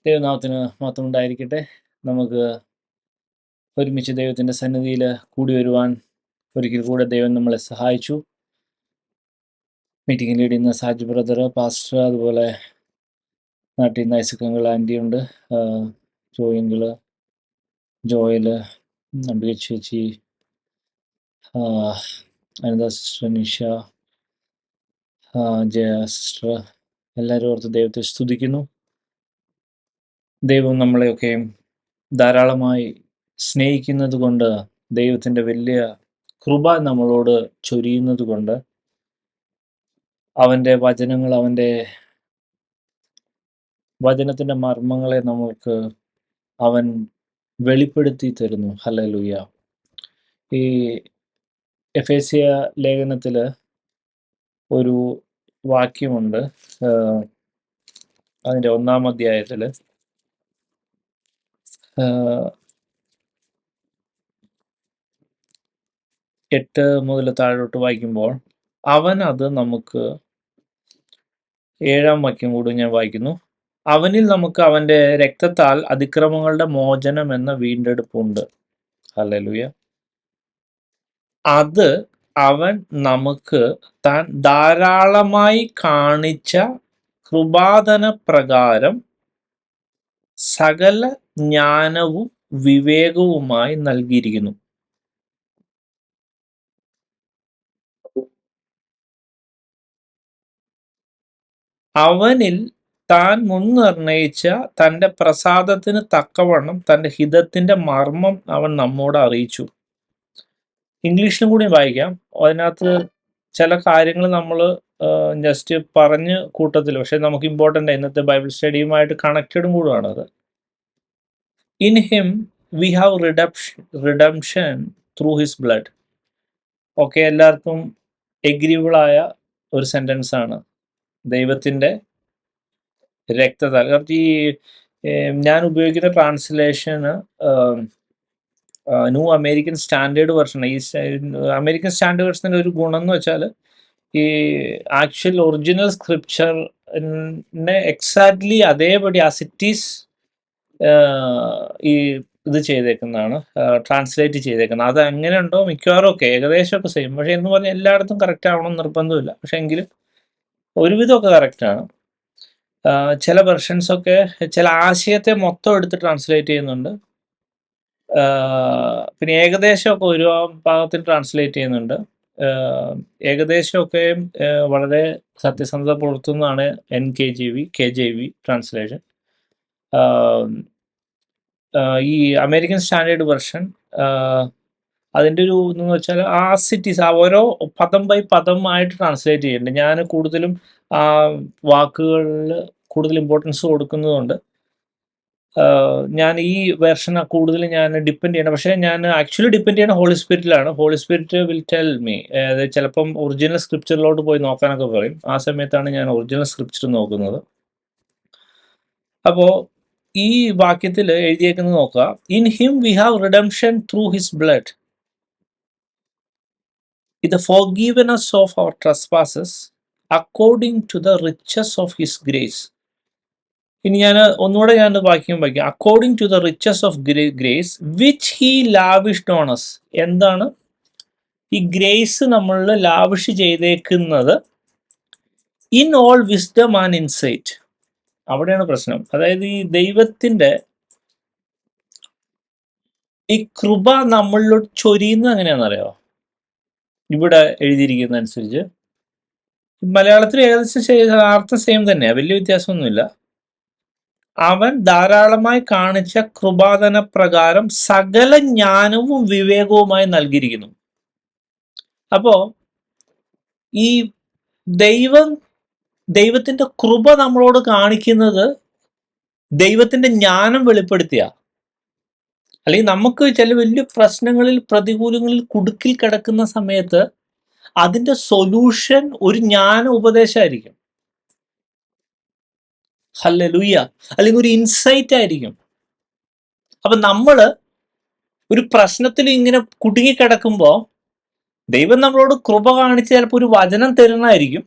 ദൈവനാമത്തിന് മാത്രം ഉണ്ടായിരിക്കട്ടെ. നമുക്ക് ഒരുമിച്ച് ദൈവത്തിൻ്റെ സന്നിധിയിൽ കൂടി വരുവാൻ ഒരിക്കൽ കൂടെ ദൈവം നമ്മളെ സഹായിച്ചു. മീറ്റിംഗ് ലീഡ് ചെയ്യുന്ന സാജു ബ്രദർ, പാസ്റ്റർ, അതുപോലെ നാട്ടിൽ നിന്ന് ഐസക്കങ്ങൾ ആൻറ്റിയുണ്ട്, ജോയിങ്കിള്, ജോയല്, അംബിക ചേച്ചി, അനിത സിസ്റ്റർ, നിഷ, ജയ സിസ്റ്റർ, എല്ലാവരും ഓർത്ത് ദൈവത്തെ സ്തുതിക്കുന്നു. ദൈവം നമ്മളെയൊക്കെയും ധാരാളമായി സ്നേഹിക്കുന്നത് കൊണ്ട്, ദൈവത്തിൻ്റെ വലിയ കൃപ നമ്മളോട് ചൊരിയുന്നത് കൊണ്ട്, അവൻ്റെ വചനങ്ങൾ, അവൻ്റെ വചനത്തിൻ്റെ മർമ്മങ്ങളെ നമ്മൾക്ക് അവൻ വെളിപ്പെടുത്തി തരുന്നു. ഹല്ലേലൂയ. ഈ എഫേസ്യ ലേഖനത്തിൽ ഒരു വാക്യമുണ്ട്, അതിൻ്റെ 1-ാം അധ്യായത്തിൽ 8 മുതൽ താഴോട്ട് വായിക്കുമ്പോൾ, അവൻ അത് നമുക്ക് 7-ാം വാക്യം കൂടി ഞാൻ വായിക്കുന്നു. അവനിൽ നമുക്ക് അവൻ്റെ രക്തത്താൽ അതിക്രമങ്ങളുടെ മോചനം എന്ന വീണ്ടെടുപ്പുണ്ട്. ഹല്ലേലൂയ. അത് അവൻ നമുക്ക് താൻ ധാരാളമായി കാണിച്ച കൃപാദന പ്രകാരം സകല ജ്ഞാനവും വിവേകവുമായി നൽകിയിരിക്കുന്നു. അവനിൽ താൻ മുൻനിർണയിച്ച തൻ്റെ പ്രസാദത്തിന് തക്കവണ്ണം തൻ്റെ ഹിതത്തിൻ്റെ മർമ്മം അവൻ നമ്മോട് അറിയിച്ചു. ഇംഗ്ലീഷിലും കൂടി വായിക്കാം. അതിനകത്ത് ചില കാര്യങ്ങൾ നമ്മൾ ജസ്റ്റ് പറഞ്ഞ് കൂട്ടത്തിൽ, പക്ഷെ നമുക്ക് ഇമ്പോർട്ടൻ്റ്, ഇന്നത്തെ ബൈബിൾ സ്റ്റഡിയുമായിട്ട് കണക്റ്റഡും കൂടാണ് അത്. In him we have redemption through his blood. Okay, എല്ലാവർക്കും എഗ്രിബിളായ ഒരു സെൻറ്റൻസ് ആണ്. ദൈവത്തിൻ്റെ രക്തത്താൽ. കാരണം ഈ ഞാൻ ഉപയോഗിക്കുന്ന translation new American standard version. ഈ അമേരിക്കൻ സ്റ്റാൻഡേർഡ് വെർഷൻ്റെ ഒരു ഗുണം എന്ന് വെച്ചാൽ, ഈ ആക്ച്വൽ ഒറിജിനൽ സ്ക്രിപ്ചറിനെ എക്സാക്ട്ലി അതേപടി ആസ് ഇറ്റ് ഈസ് ഈ ഇത് ചെയ്തേക്കുന്നതാണ്, ട്രാൻസ്ലേറ്റ് ചെയ്തേക്കുന്നത്. അത് എങ്ങനെ ഉണ്ടോ മിക്കവാറും ഒക്കെ ഏകദേശമൊക്കെ സെയിം. പക്ഷേ എന്ന് പറഞ്ഞാൽ എല്ലായിടത്തും കറക്റ്റ് ആവണം നിർബന്ധമില്ല. പക്ഷേ എങ്കിലും ഒരുവിധമൊക്കെ കറക്റ്റാണ്. ചില വെർഷൻസൊക്കെ ചില ആശയത്തെ മൊത്തം എടുത്ത് ട്രാൻസ്ലേറ്റ് ചെയ്യുന്നുണ്ട്. പിന്നെ ഏകദേശമൊക്കെ ഒരു ഭാഗത്തിന് ട്രാൻസ്ലേറ്റ് ചെയ്യുന്നുണ്ട്. ഏകദേശമൊക്കെ വളരെ സത്യസന്ധത പുലർത്തുന്നതാണ് KJV ട്രാൻസ്ലേഷൻ. ഈ അമേരിക്കൻ സ്റ്റാൻഡേർഡ് വെർഷൻ അതിൻ്റെ ഒരു ഇതെന്ന് വെച്ചാൽ ആസിറ്റീസ്, ഓരോ പദം ബൈ പദമായിട്ട് ട്രാൻസ്ലേറ്റ് ചെയ്യുന്നുണ്ട്. ഞാൻ കൂടുതലും ആ വാക്കുകളിൽ കൂടുതൽ ഇമ്പോർട്ടൻസ് കൊടുക്കുന്നതുകൊണ്ട് ഞാൻ ഈ വെർഷൻ കൂടുതൽ ഞാൻ ഡിപ്പെൻഡ് ചെയ്യണം. പക്ഷേ ഞാൻ ആക്ച്വലി ഡിപ്പെൻഡ് ചെയ്യണ ഹോളി സ്പിരിറ്റിലാണ്. Holy spirit will tell me. അതായത് ചിലപ്പം ഒറിജിനൽ സ്ക്രിപ്ചറിലോട്ട് പോയി നോക്കാനൊക്കെ പറയും. ആ സമയത്താണ് ഞാൻ ഒറിജിനൽ സ്ക്രിപ്ചർ നോക്കുന്നത്. അപ്പോൾ ഈ വാക്യത്തിൽ എഴുതിയേക്കുന്നത് നോക്കുക. In him we have redemption through his blood, the forgiveness of our trespasses according to the riches of his grace. ഇനി ഞാൻ ഒന്നുകൂടെ വാക്യം വായിക്കാം. According to the riches of grace which he lavished on us. എന്താണ് ഈ grace നമ്മളിൽ lavish ചെയ്തേക്കുന്നത്? In all wisdom and insight. അവിടെയാണ് പ്രശ്നം. അതായത് ഈ ദൈവത്തിൻ്റെ ഈ കൃപ നമ്മളിലോട്ട് ചൊരിയുന്നത് എങ്ങനെയാണെന്നറിയാമോ? ഇവിടെ എഴുതിയിരിക്കുന്ന അനുസരിച്ച് മലയാളത്തിൽ ഏകദേശം അർത്ഥം സെയിം തന്നെയാണ്, വലിയ വ്യത്യാസമൊന്നുമില്ല. അവൻ ധാരാളമായി കാണിച്ച കൃപാദന പ്രകാരം സകല ജ്ഞാനവും വിവേകവുമായി നൽകിയിരിക്കുന്നു. അപ്പോ ഈ ദൈവത്തിന്റെ കൃപ നമ്മളോട് കാണിക്കുന്നത് ദൈവത്തിന്റെ ജ്ഞാനം വെളിപ്പെടുത്തിയ, അല്ലെങ്കിൽ നമുക്ക് ചില വലിയ പ്രശ്നങ്ങളിൽ, പ്രതികൂലങ്ങളിൽ, കുടുക്കിൽ കിടക്കുന്ന സമയത്ത് അതിന്റെ സൊല്യൂഷൻ ഒരു ജ്ഞാന ഉപദേശമായിരിക്കും. ഹല്ലേലൂയ. അല്ലെങ്കിൽ ഒരു ഇൻസൈറ്റ് ആയിരിക്കും. അപ്പൊ നമ്മള് ഒരു പ്രശ്നത്തിൽ ഇങ്ങനെ കുടുങ്ങിക്കിടക്കുമ്പോൾ ദൈവം നമ്മളോട് കൃപ കാണിച്ച് ചിലപ്പോൾ ഒരു വചനം തരുന്നതായിരിക്കും.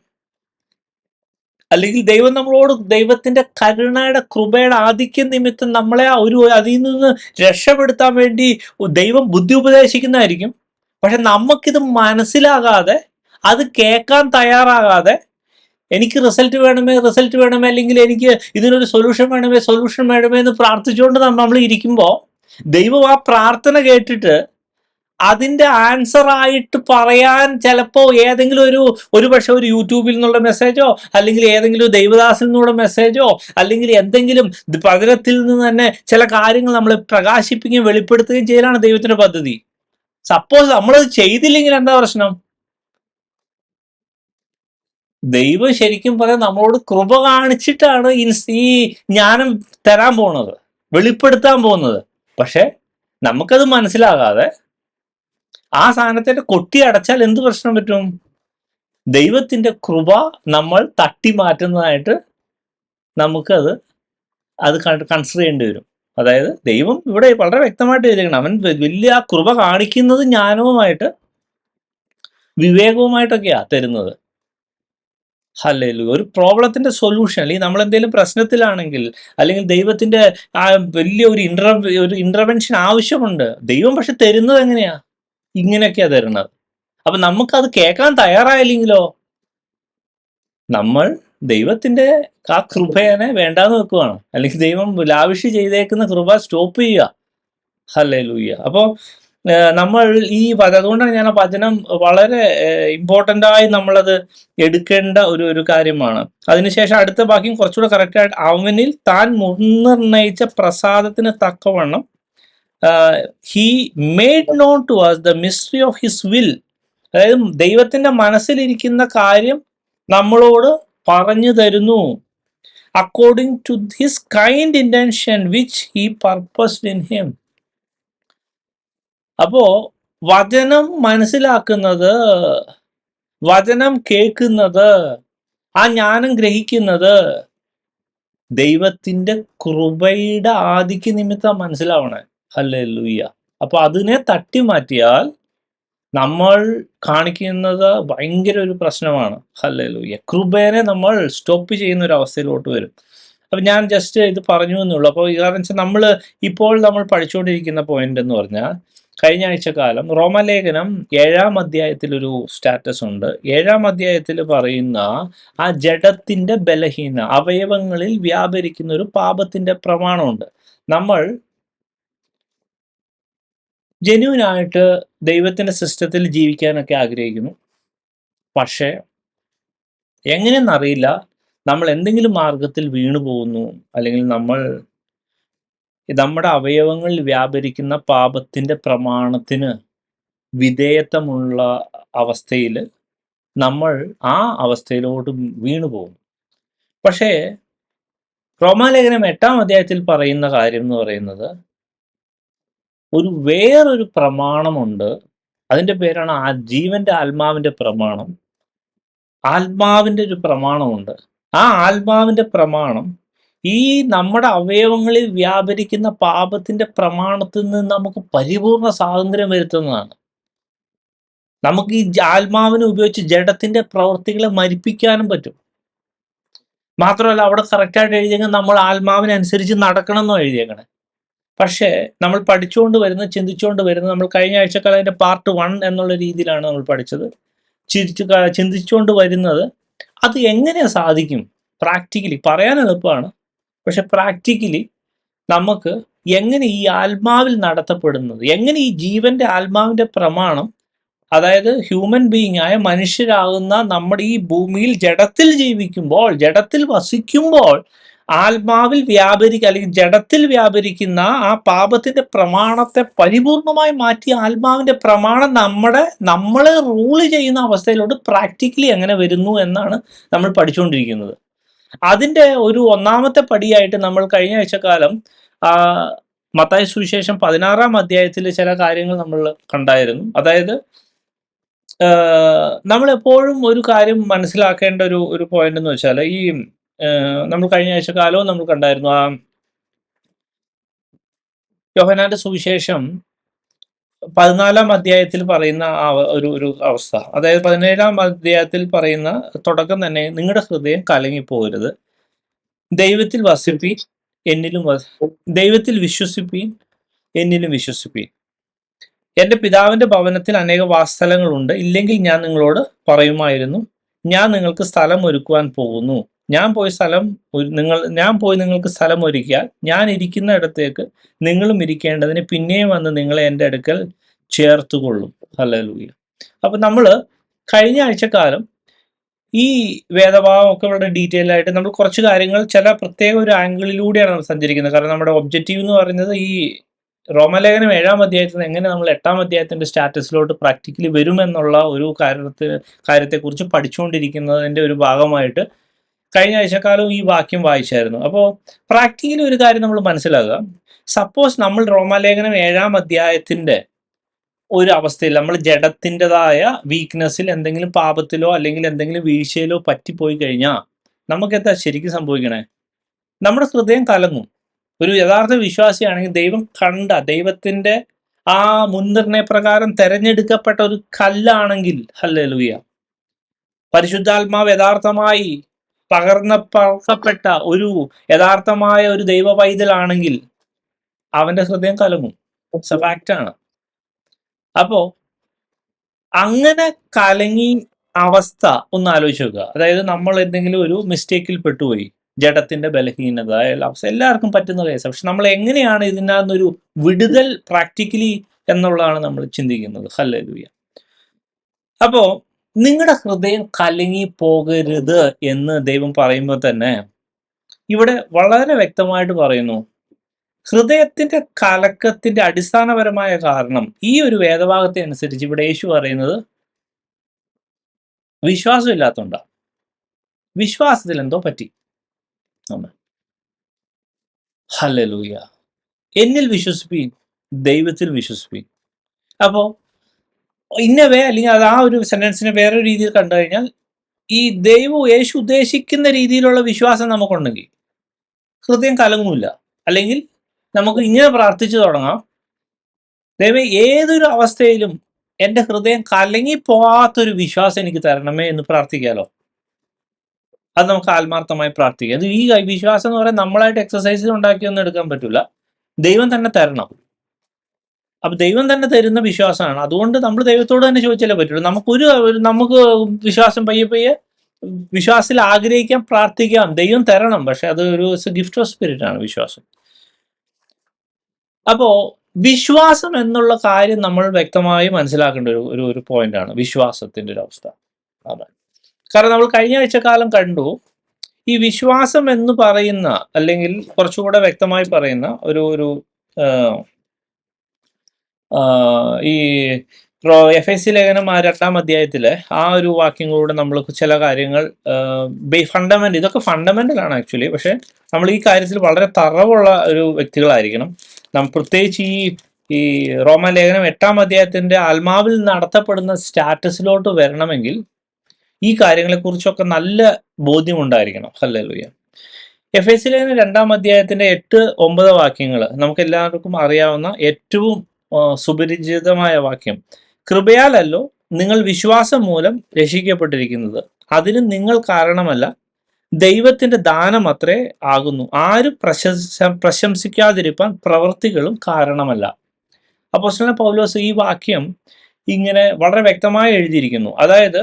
അല്ലെങ്കിൽ ദൈവം നമ്മളോട് ദൈവത്തിന്റെ കരുണയുടെ കൃപയുടെ ആധിക്യം നിമിത്തം നമ്മളെ അതിൽ നിന്ന് രക്ഷപ്പെടുത്താൻ വേണ്ടി ദൈവം ബുദ്ധി ഉപദേശിക്കുന്നതായിരിക്കും. പക്ഷെ നമുക്കിത് മനസ്സിലാകാതെ, അത് കേൾക്കാൻ തയ്യാറാകാതെ, എനിക്ക് റിസൾട്ട് വേണമേ, അല്ലെങ്കിൽ എനിക്ക് ഇതിനൊരു സൊല്യൂഷൻ വേണമേ എന്ന് പ്രാർത്ഥിച്ചുകൊണ്ട് നമ്മൾ ഇരിക്കുമ്പോൾ ദൈവം ആ പ്രാർത്ഥന കേട്ടിട്ട് അതിന്റെ ആൻസർ ആയിട്ട് പറയാൻ ചിലപ്പോൾ ഏതെങ്കിലും ഒരു പക്ഷെ ഒരു യൂട്യൂബിൽ നിന്നുള്ള മെസ്സേജോ, അല്ലെങ്കിൽ ഏതെങ്കിലും ദൈവദാസിൽ നിന്നുള്ള മെസ്സേജോ, അല്ലെങ്കിൽ എന്തെങ്കിലും പകരത്തിൽ നിന്ന് തന്നെ ചില കാര്യങ്ങൾ നമ്മൾ പ്രകാശിപ്പിക്കുകയും വെളിപ്പെടുത്തുകയും ചെയ്യലാണ് ദൈവത്തിന്റെ പദ്ധതി. സപ്പോസ് നമ്മളത് ചെയ്തില്ലെങ്കിൽ എന്താ പ്രശ്നം? ദൈവം ശരിക്കും പറയാൻ നമ്മളോട് കൃപ കാണിച്ചിട്ടാണ് ഈ ജ്ഞാനം തരാൻ പോകുന്നത്, വെളിപ്പെടുത്താൻ പോകുന്നത്. പക്ഷെ നമുക്കത് മനസ്സിലാകാതെ ആ സാധനത്തിന്റെ കൊട്ടി അടച്ചാൽ എന്ത് പ്രശ്നം പറ്റും? ദൈവത്തിന്റെ കൃപ നമ്മൾ തട്ടി മാറ്റുന്നതായിട്ട് നമുക്കത് കൺസിഡർ ചെയ്യേണ്ടി വരും. അതായത് ദൈവം ഇവിടെ വളരെ വ്യക്തമായിട്ട് എഴുതിക്കണം, അവൻ വലിയ ആ കൃപ കാണിക്കുന്നത് ജ്ഞാനവുമായിട്ട് വിവേകവുമായിട്ടൊക്കെയാ തരുന്നത്. ഹല്ലേലൂയ. ഒരു പ്രോബ്ലത്തിന്റെ സൊല്യൂഷൻ, അല്ലെങ്കിൽ നമ്മൾ എന്തെങ്കിലും പ്രശ്നത്തിലാണെങ്കിൽ, അല്ലെങ്കിൽ ദൈവത്തിന്റെ ആ വലിയ ഒരു ഇന്റർവെൻഷൻ ആവശ്യമുണ്ട്, ദൈവം പക്ഷെ തരുന്നത് എങ്ങനെയാ? ഇങ്ങനെയൊക്കെയാ തരുന്നത്. അപ്പൊ നമുക്കത് കേൾക്കാൻ തയ്യാറായില്ലെങ്കിലോ നമ്മൾ ദൈവത്തിന്റെ ആ കൃപേനെ വേണ്ടാന്ന് വെക്കുവാണ്, അല്ലെങ്കിൽ ദൈവം ലാവിഷ് ചെയ്തേക്കുന്ന കൃപ സ്റ്റോപ്പ് ചെയ്യുക. ഹല്ലേലൂയ. അപ്പോൾ നമ്മൾ അതുകൊണ്ടാണ് ഞാൻ ആ വചനം വളരെ ഇമ്പോർട്ടൻ്റ് ആയി നമ്മളത് എടുക്കേണ്ട ഒരു കാര്യമാണ്. അതിനുശേഷം അടുത്ത ബാക്കിയും കുറച്ചുകൂടെ കറക്റ്റായിട്ട്, അവനിൽ താൻ മുൻനിർണയിച്ച പ്രസാദത്തിന് തക്കവണ്ണം he made known to us the mystery of his will. അതായത് ദൈവത്തിന്റെ മനസ്സിലിരിക്കുന്ന കാര്യം നമ്മളോട് പറഞ്ഞു തരുന്നു. According to his kind intention which he purposed in him. അപ്പോ വചനം മനസ്സിലാക്കുന്നത്, വചനം കേൾക്കുന്നത്, ആ ജ്ഞാനം ഗ്രഹിക്കുന്നത് ദൈവത്തിന്റെ കൃപയുടെ ആദിക്ക് നിമിത്തം മനസ്സിലാവണേ. ഹല്ലേലൂയ. അപ്പൊ അതിനെ തട്ടി മാറ്റിയാൽ നമ്മൾ കാണിക്കുന്നത് ഭയങ്കര ഒരു പ്രശ്നമാണ്. ഹല്ലേലൂയ. കൃപേനെ നമ്മൾ സ്റ്റോപ്പ് ചെയ്യുന്ന ഒരു അവസ്ഥയിലോട്ട് വരും. അപ്പൊ ഞാൻ ജസ്റ്റ് ഇത് പറഞ്ഞു എന്നുള്ളൂ. അപ്പോൾ കാരണം വെച്ചാൽ നമ്മൾ പഠിച്ചുകൊണ്ടിരിക്കുന്ന പോയിന്റ് എന്ന് പറഞ്ഞാൽ, കഴിഞ്ഞ ആഴ്ചക്കാലം റോമലേഖനം 7-ാം അധ്യായത്തിലൊരു സ്റ്റാറ്റസ് ഉണ്ട്. 7-ാം അധ്യായത്തിൽ പറയുന്ന ആ ജഡത്തിന്റെ ബലഹീന അവയവങ്ങളിൽ വ്യാപരിക്കുന്ന ഒരു പാപത്തിന്റെ പ്രമാണമുണ്ട്. നമ്മൾ ജെന്യൂനായിട്ട് ദൈവത്തിന്റെ സിസ്റ്റത്തിൽ ജീവിക്കാനൊക്കെ ആഗ്രഹിക്കുന്നു. പക്ഷേ എങ്ങനെയെന്നറിയില്ല, നമ്മൾ എന്തെങ്കിലും മാർഗത്തിൽ വീണു പോകുന്നു, അല്ലെങ്കിൽ നമ്മുടെ അവയവങ്ങളിൽ വ്യാപരിക്കുന്ന പാപത്തിന്റെ പ്രമാണത്തിന് വിധേയത്വമുള്ള അവസ്ഥയിൽ നമ്മൾ ആ അവസ്ഥയിലോട്ട് വീണു പോകും. പക്ഷേ റോമാലേഖനം 8-ാം അധ്യായത്തിൽ പറയുന്ന കാര്യം എന്ന് പറയുന്നത്, വേറൊരു പ്രമാണമുണ്ട്. അതിന്റെ പേരാണ് ജീവന്റെ ആത്മാവിന്റെ പ്രമാണം. ആത്മാവിന്റെ ഒരു പ്രമാണമുണ്ട്. ആ ആത്മാവിന്റെ പ്രമാണം ഈ നമ്മുടെ അവയവങ്ങളിൽ വ്യാപരിക്കുന്ന പാപത്തിന്റെ പ്രമാണത്തിൽ നിന്ന് നമുക്ക് പരിപൂർണ സ്വാതന്ത്ര്യം വരുത്തുന്നതാണ്. നമുക്ക് ഈ ആത്മാവിനെ ഉപയോഗിച്ച് ജഡത്തിന്റെ പ്രവൃത്തികളെ മരിപ്പിക്കാനും പറ്റും. മാത്രമല്ല അവിടെ കറക്റ്റായിട്ട് എഴുതിയെങ്കിൽ നമ്മൾ ആത്മാവിനനുസരിച്ച് നടക്കണം എന്നോ എഴുതിയേക്കണേ. പക്ഷേ നമ്മൾ ചിന്തിച്ചുകൊണ്ട് വരുന്നത് നമ്മൾ കഴിഞ്ഞ ആഴ്ചക്കാലം അതിന്റെ പാർട്ട് 1 എന്നുള്ള രീതിയിലാണ് നമ്മൾ പഠിച്ചത്. ചിന്തിച്ചുകൊണ്ട് വരുന്നത് അത് എങ്ങനെ സാധിക്കും? പ്രാക്ടിക്കലി പറയാൻ എളുപ്പമാണ്, പക്ഷെ പ്രാക്ടിക്കലി നമുക്ക് എങ്ങനെ ഈ ആത്മാവിൽ നടത്തപ്പെടുന്നത്, എങ്ങനെ ഈ ജീവന്റെ ആത്മാവിന്റെ പ്രമാണം, അതായത് ഹ്യൂമൻ ബീയിങ് ആയ മനുഷ്യരാകുന്ന നമ്മുടെ ഈ ഭൂമിയിൽ ജഡത്തിൽ ജീവിക്കുമ്പോൾ, ജഡത്തിൽ വസിക്കുമ്പോൾ ആത്മാവിൽ അല്ലെങ്കിൽ ജഡത്തിൽ വ്യാപരിക്കുന്ന ആ പാപത്തിന്റെ പ്രമാണത്തെ പരിപൂർണമായി മാറ്റി ആത്മാവിന്റെ പ്രമാണം നമ്മളെ റൂള് ചെയ്യുന്ന അവസ്ഥയിലോട്ട് പ്രാക്ടിക്കലി എങ്ങനെ വരുന്നു എന്നാണ് നമ്മൾ പഠിച്ചുകൊണ്ടിരിക്കുന്നത്. അതിന്റെ ഒന്നാമത്തെ പടിയായിട്ട് നമ്മൾ കഴിഞ്ഞ ആഴ്ചക്കാലം മത്തായി സുവിശേഷം 16-ാം അധ്യായത്തിൽ ചില കാര്യങ്ങൾ നമ്മൾ കണ്ടായിരുന്നു. അതായത് നമ്മളെപ്പോഴും ഒരു കാര്യം മനസ്സിലാക്കേണ്ട ഒരു പോയിന്റ് എന്ന് വെച്ചാൽ, നമ്മൾ കഴിഞ്ഞ ആഴ്ചക്കാലവും നമ്മൾ കണ്ടായിരുന്നു, യോഹന്നാന്റെ സുവിശേഷം 14-ാം അധ്യായത്തിൽ പറയുന്ന ഒരു അവസ്ഥ, അതായത് 17-ാം അധ്യായത്തിൽ പറയുന്ന തുടക്കം തന്നെ, നിങ്ങളുടെ ഹൃദയം കലങ്ങിപ്പോകരുത്, ദൈവത്തിൽ വസിപ്പീൻ, എന്നിലും ദൈവത്തിൽ വിശ്വസിപ്പീൻ, എന്നിലും വിശ്വസിപ്പീൻ. എന്റെ പിതാവിന്റെ ഭവനത്തിൽ അനേക വാസസ്ഥലങ്ങളുണ്ട്, ഇല്ലെങ്കിൽ ഞാൻ നിങ്ങളോട് പറയുമായിരുന്നു. ഞാൻ നിങ്ങൾക്ക് സ്ഥലം ഒരുക്കുവാൻ പോകുന്നു. ഞാൻ പോയി നിങ്ങൾക്ക് സ്ഥലം ഒരുക്കിയാൽ ഞാൻ ഇരിക്കുന്ന ഇടത്തേക്ക് നിങ്ങളും ഇരിക്കേണ്ടതിന് പിന്നെയും വന്ന് നിങ്ങളെ എൻ്റെ അടുക്കൽ ചേർത്തുകൊള്ളും. ഹല്ലേലൂയ. അപ്പൊ നമ്മള് കഴിഞ്ഞ ആഴ്ചക്കാലം ഈ വേദഭാവം ഒക്കെ വളരെ ഡീറ്റെയിൽ ആയിട്ട് നമ്മൾ കുറച്ച് കാര്യങ്ങൾ ചില പ്രത്യേക ഒരു ആംഗിളിലൂടെയാണ് നമ്മൾ സഞ്ചരിക്കുന്നത്. കാരണം നമ്മുടെ ഒബ്ജക്റ്റീവ് എന്ന് പറയുന്നത് ഈ റോമലേഖനം 7-ാം അധ്യായത്തിൽ നിന്ന് എങ്ങനെ നമ്മൾ 8-ാം അധ്യായത്തിന്റെ സ്റ്റാറ്റസിലോട്ട് പ്രാക്ടിക്കലി വരുമെന്നുള്ള ഒരു കാര്യത്തെക്കുറിച്ച് പഠിച്ചുകൊണ്ടിരിക്കുന്നതിന്റെ ഒരു ഭാഗമായിട്ട് കഴിഞ്ഞ ആഴ്ചക്കാലം ഈ വാക്യം വായിച്ചായിരുന്നു. അപ്പോൾ പ്രാക്ടിക്കലി ഒരു കാര്യം നമ്മൾ മനസ്സിലാക്കുക, സപ്പോസ് നമ്മൾ റോമാലേഖനം 7-ാം അധ്യായത്തിന്റെ ഒരു അവസ്ഥയിൽ നമ്മൾ ജഡത്തിൻ്റെതായ വീക്ക്നെസ്സിൽ എന്തെങ്കിലും പാപത്തിലോ അല്ലെങ്കിൽ എന്തെങ്കിലും വീഴ്ചയിലോ പറ്റിപ്പോയി കഴിഞ്ഞാൽ നമുക്ക് എന്താ ശരിക്കും സംഭവിക്കണേ? നമ്മുടെ ഹൃദയം കലങ്ങും. ഒരു യഥാർത്ഥ വിശ്വാസിയാണെങ്കിൽ ദൈവത്തിന്റെ ആ മുൻനിർണയപ്രകാരം തെരഞ്ഞെടുക്കപ്പെട്ട ഒരു കല്ലാണെങ്കിൽ, ഹല്ലേലൂയ, പരിശുദ്ധാത്മാവ് യഥാർത്ഥമായി പറക്കപ്പെട്ട ഒരു യഥാർത്ഥമായ ഒരു ദൈവ പൈതലാണെങ്കിൽ അവന്റെ ഹൃദയം കലങ്ങും. It's A ഫാക്റ്റാണ്. അപ്പോ അങ്ങനെ കലങ്ങി അവസ്ഥ ഒന്ന് ആലോചിച്ച് നോക്കുക. അതായത് നമ്മൾ എന്തെങ്കിലും ഒരു മിസ്റ്റേക്കിൽ പെട്ടുപോയി, ജഡത്തിന്റെ ബലഹീനത എല്ലാവർക്കും പറ്റുന്ന കേസ്. പക്ഷെ നമ്മൾ എങ്ങനെയാണ് ഇതിനകത്തൊരു വിടുതൽ പ്രാക്ടിക്കലി എന്നുള്ളതാണ് നമ്മൾ ചിന്തിക്കുന്നത്. ഹല്ലേലൂയ. അപ്പോ നിങ്ങളുടെ ഹൃദയം കലങ്ങി പോകരുത് എന്ന് ദൈവം പറയുമ്പോൾ തന്നെ ഇവിടെ വളരെ വ്യക്തമായിട്ട് പറയുന്നു, ഹൃദയത്തിന്റെ കലക്കത്തിന്റെ അടിസ്ഥാനപരമായ കാരണം ഈ ഒരു വേദഭാഗത്തെ അനുസരിച്ച് ഇവിടെ യേശു പറയുന്നത് വിശ്വാസം ഇല്ലാത്തതുകൊണ്ടാണ്. വിശ്വാസത്തിൽ എന്തോ പറ്റി. ഹല്ലേലൂയ. എന്നിൽ വിശ്വസിപ്പീൻ, ദൈവത്തിൽ വിശ്വസിപ്പീൻ. അപ്പോ ഇന്നവേ അല്ലെങ്കിൽ അത് ആ ഒരു സെന്റൻസിനെ വേറൊരു രീതിയിൽ കണ്ടു കഴിഞ്ഞാൽ, ഈ യേശു ഉദ്ദേശിക്കുന്ന രീതിയിലുള്ള വിശ്വാസം നമുക്കുണ്ടെങ്കിൽ ഹൃദയം കലങ്ങൂല. അല്ലെങ്കിൽ നമുക്ക് ഇങ്ങനെ പ്രാർത്ഥിച്ചു തുടങ്ങാം, ദൈവമേ ഏതൊരു അവസ്ഥയിലും എൻ്റെ ഹൃദയം കലങ്ങി പോകാത്തൊരു വിശ്വാസം എനിക്ക് തരണമേ എന്ന് പ്രാർത്ഥിക്കാലോ. അത് നമുക്ക് ആത്മാർത്ഥമായി പ്രാർത്ഥിക്കാം. അത് ഈ വിശ്വാസം എന്ന് പറയാൻ നമ്മളായിട്ട് എക്സസൈസിൽ ഉണ്ടാക്കിയൊന്നും എടുക്കാൻ പറ്റില്ല, ദൈവം തന്നെ തരണം. അപ്പൊ ദൈവം തന്നെ തരുന്ന വിശ്വാസമാണ്. അതുകൊണ്ട് നമ്മൾ ദൈവത്തോട് തന്നെ ചോദിച്ചാലേ പറ്റുള്ളൂ. നമുക്ക് വിശ്വാസം പയ്യെ വിശ്വാസത്തിൽ ആഗ്രഹിക്കാം, പ്രാർത്ഥിക്കാം, ദൈവം തരണം. പക്ഷെ അത് ഒരു ഗിഫ്റ്റ് ഓഫ് സ്പിരിറ്റ് ആണ് വിശ്വാസം. അപ്പോ വിശ്വാസം എന്നുള്ള കാര്യം നമ്മൾ വ്യക്തമായി മനസ്സിലാക്കേണ്ട ഒരു പോയിന്റ് ആണ് വിശ്വാസത്തിന്റെ ഒരു അവസ്ഥ. അതാണ് കാരണം നമ്മൾ കഴിഞ്ഞ ആഴ്ചക്കാലം കണ്ടു, ഈ വിശ്വാസം എന്ന് പറയുന്ന, അല്ലെങ്കിൽ കുറച്ചുകൂടെ വ്യക്തമായി പറയുന്ന ഒരു ഈ എഫെസി ലേഖനം 2-ാം അധ്യായത്തിലെ ആ ഒരു വാക്യങ്ങളൂടെ നമ്മൾ ചില കാര്യങ്ങൾ ഫണ്ടമെന്റ്, ഇതൊക്കെ ഫണ്ടമെന്റൽ ആണ് ആക്ച്വലി. പക്ഷെ നമ്മൾ ഈ കാര്യത്തിൽ വളരെ തറവുള്ള ഒരു വ്യക്തികളായിരിക്കണം. പ്രത്യേകിച്ച് ഈ റോമാലേഖനം 8-ാം അധ്യായത്തിന്റെ ആത്മാവിൽ നടത്തപ്പെടുന്ന സ്റ്റാറ്റസിലോട്ട് വരണമെങ്കിൽ ഈ കാര്യങ്ങളെക്കുറിച്ചൊക്കെ നല്ല ബോധ്യമുണ്ടായിരിക്കണം. ഹല്ലേലൂയ. എഫെസി ലേഖനം 2-ാം അധ്യായത്തിന്റെ 8-9 വാക്യങ്ങൾ നമുക്ക് എല്ലാവർക്കും അറിയാവുന്ന ഏറ്റവും സുപരിചിതമായ വാക്യം. കൃപയാലല്ലോ നിങ്ങൾ വിശ്വാസം മൂലം രക്ഷിക്കപ്പെട്ടിരിക്കുന്നത്, അതിന് നിങ്ങൾ കാരണമല്ല, ദൈവത്തിന്റെ ദാനം അത്രേ ആകുന്നു. ആരും പ്രശംസിക്കാതിരിപ്പാൻ പ്രവൃത്തികളും കാരണമല്ല. അപ്പോസ്തലൻ പൗലോസ് ഈ വാക്യം ഇങ്ങനെ വളരെ വ്യക്തമായി എഴുതിയിരിക്കുന്നു. അതായത്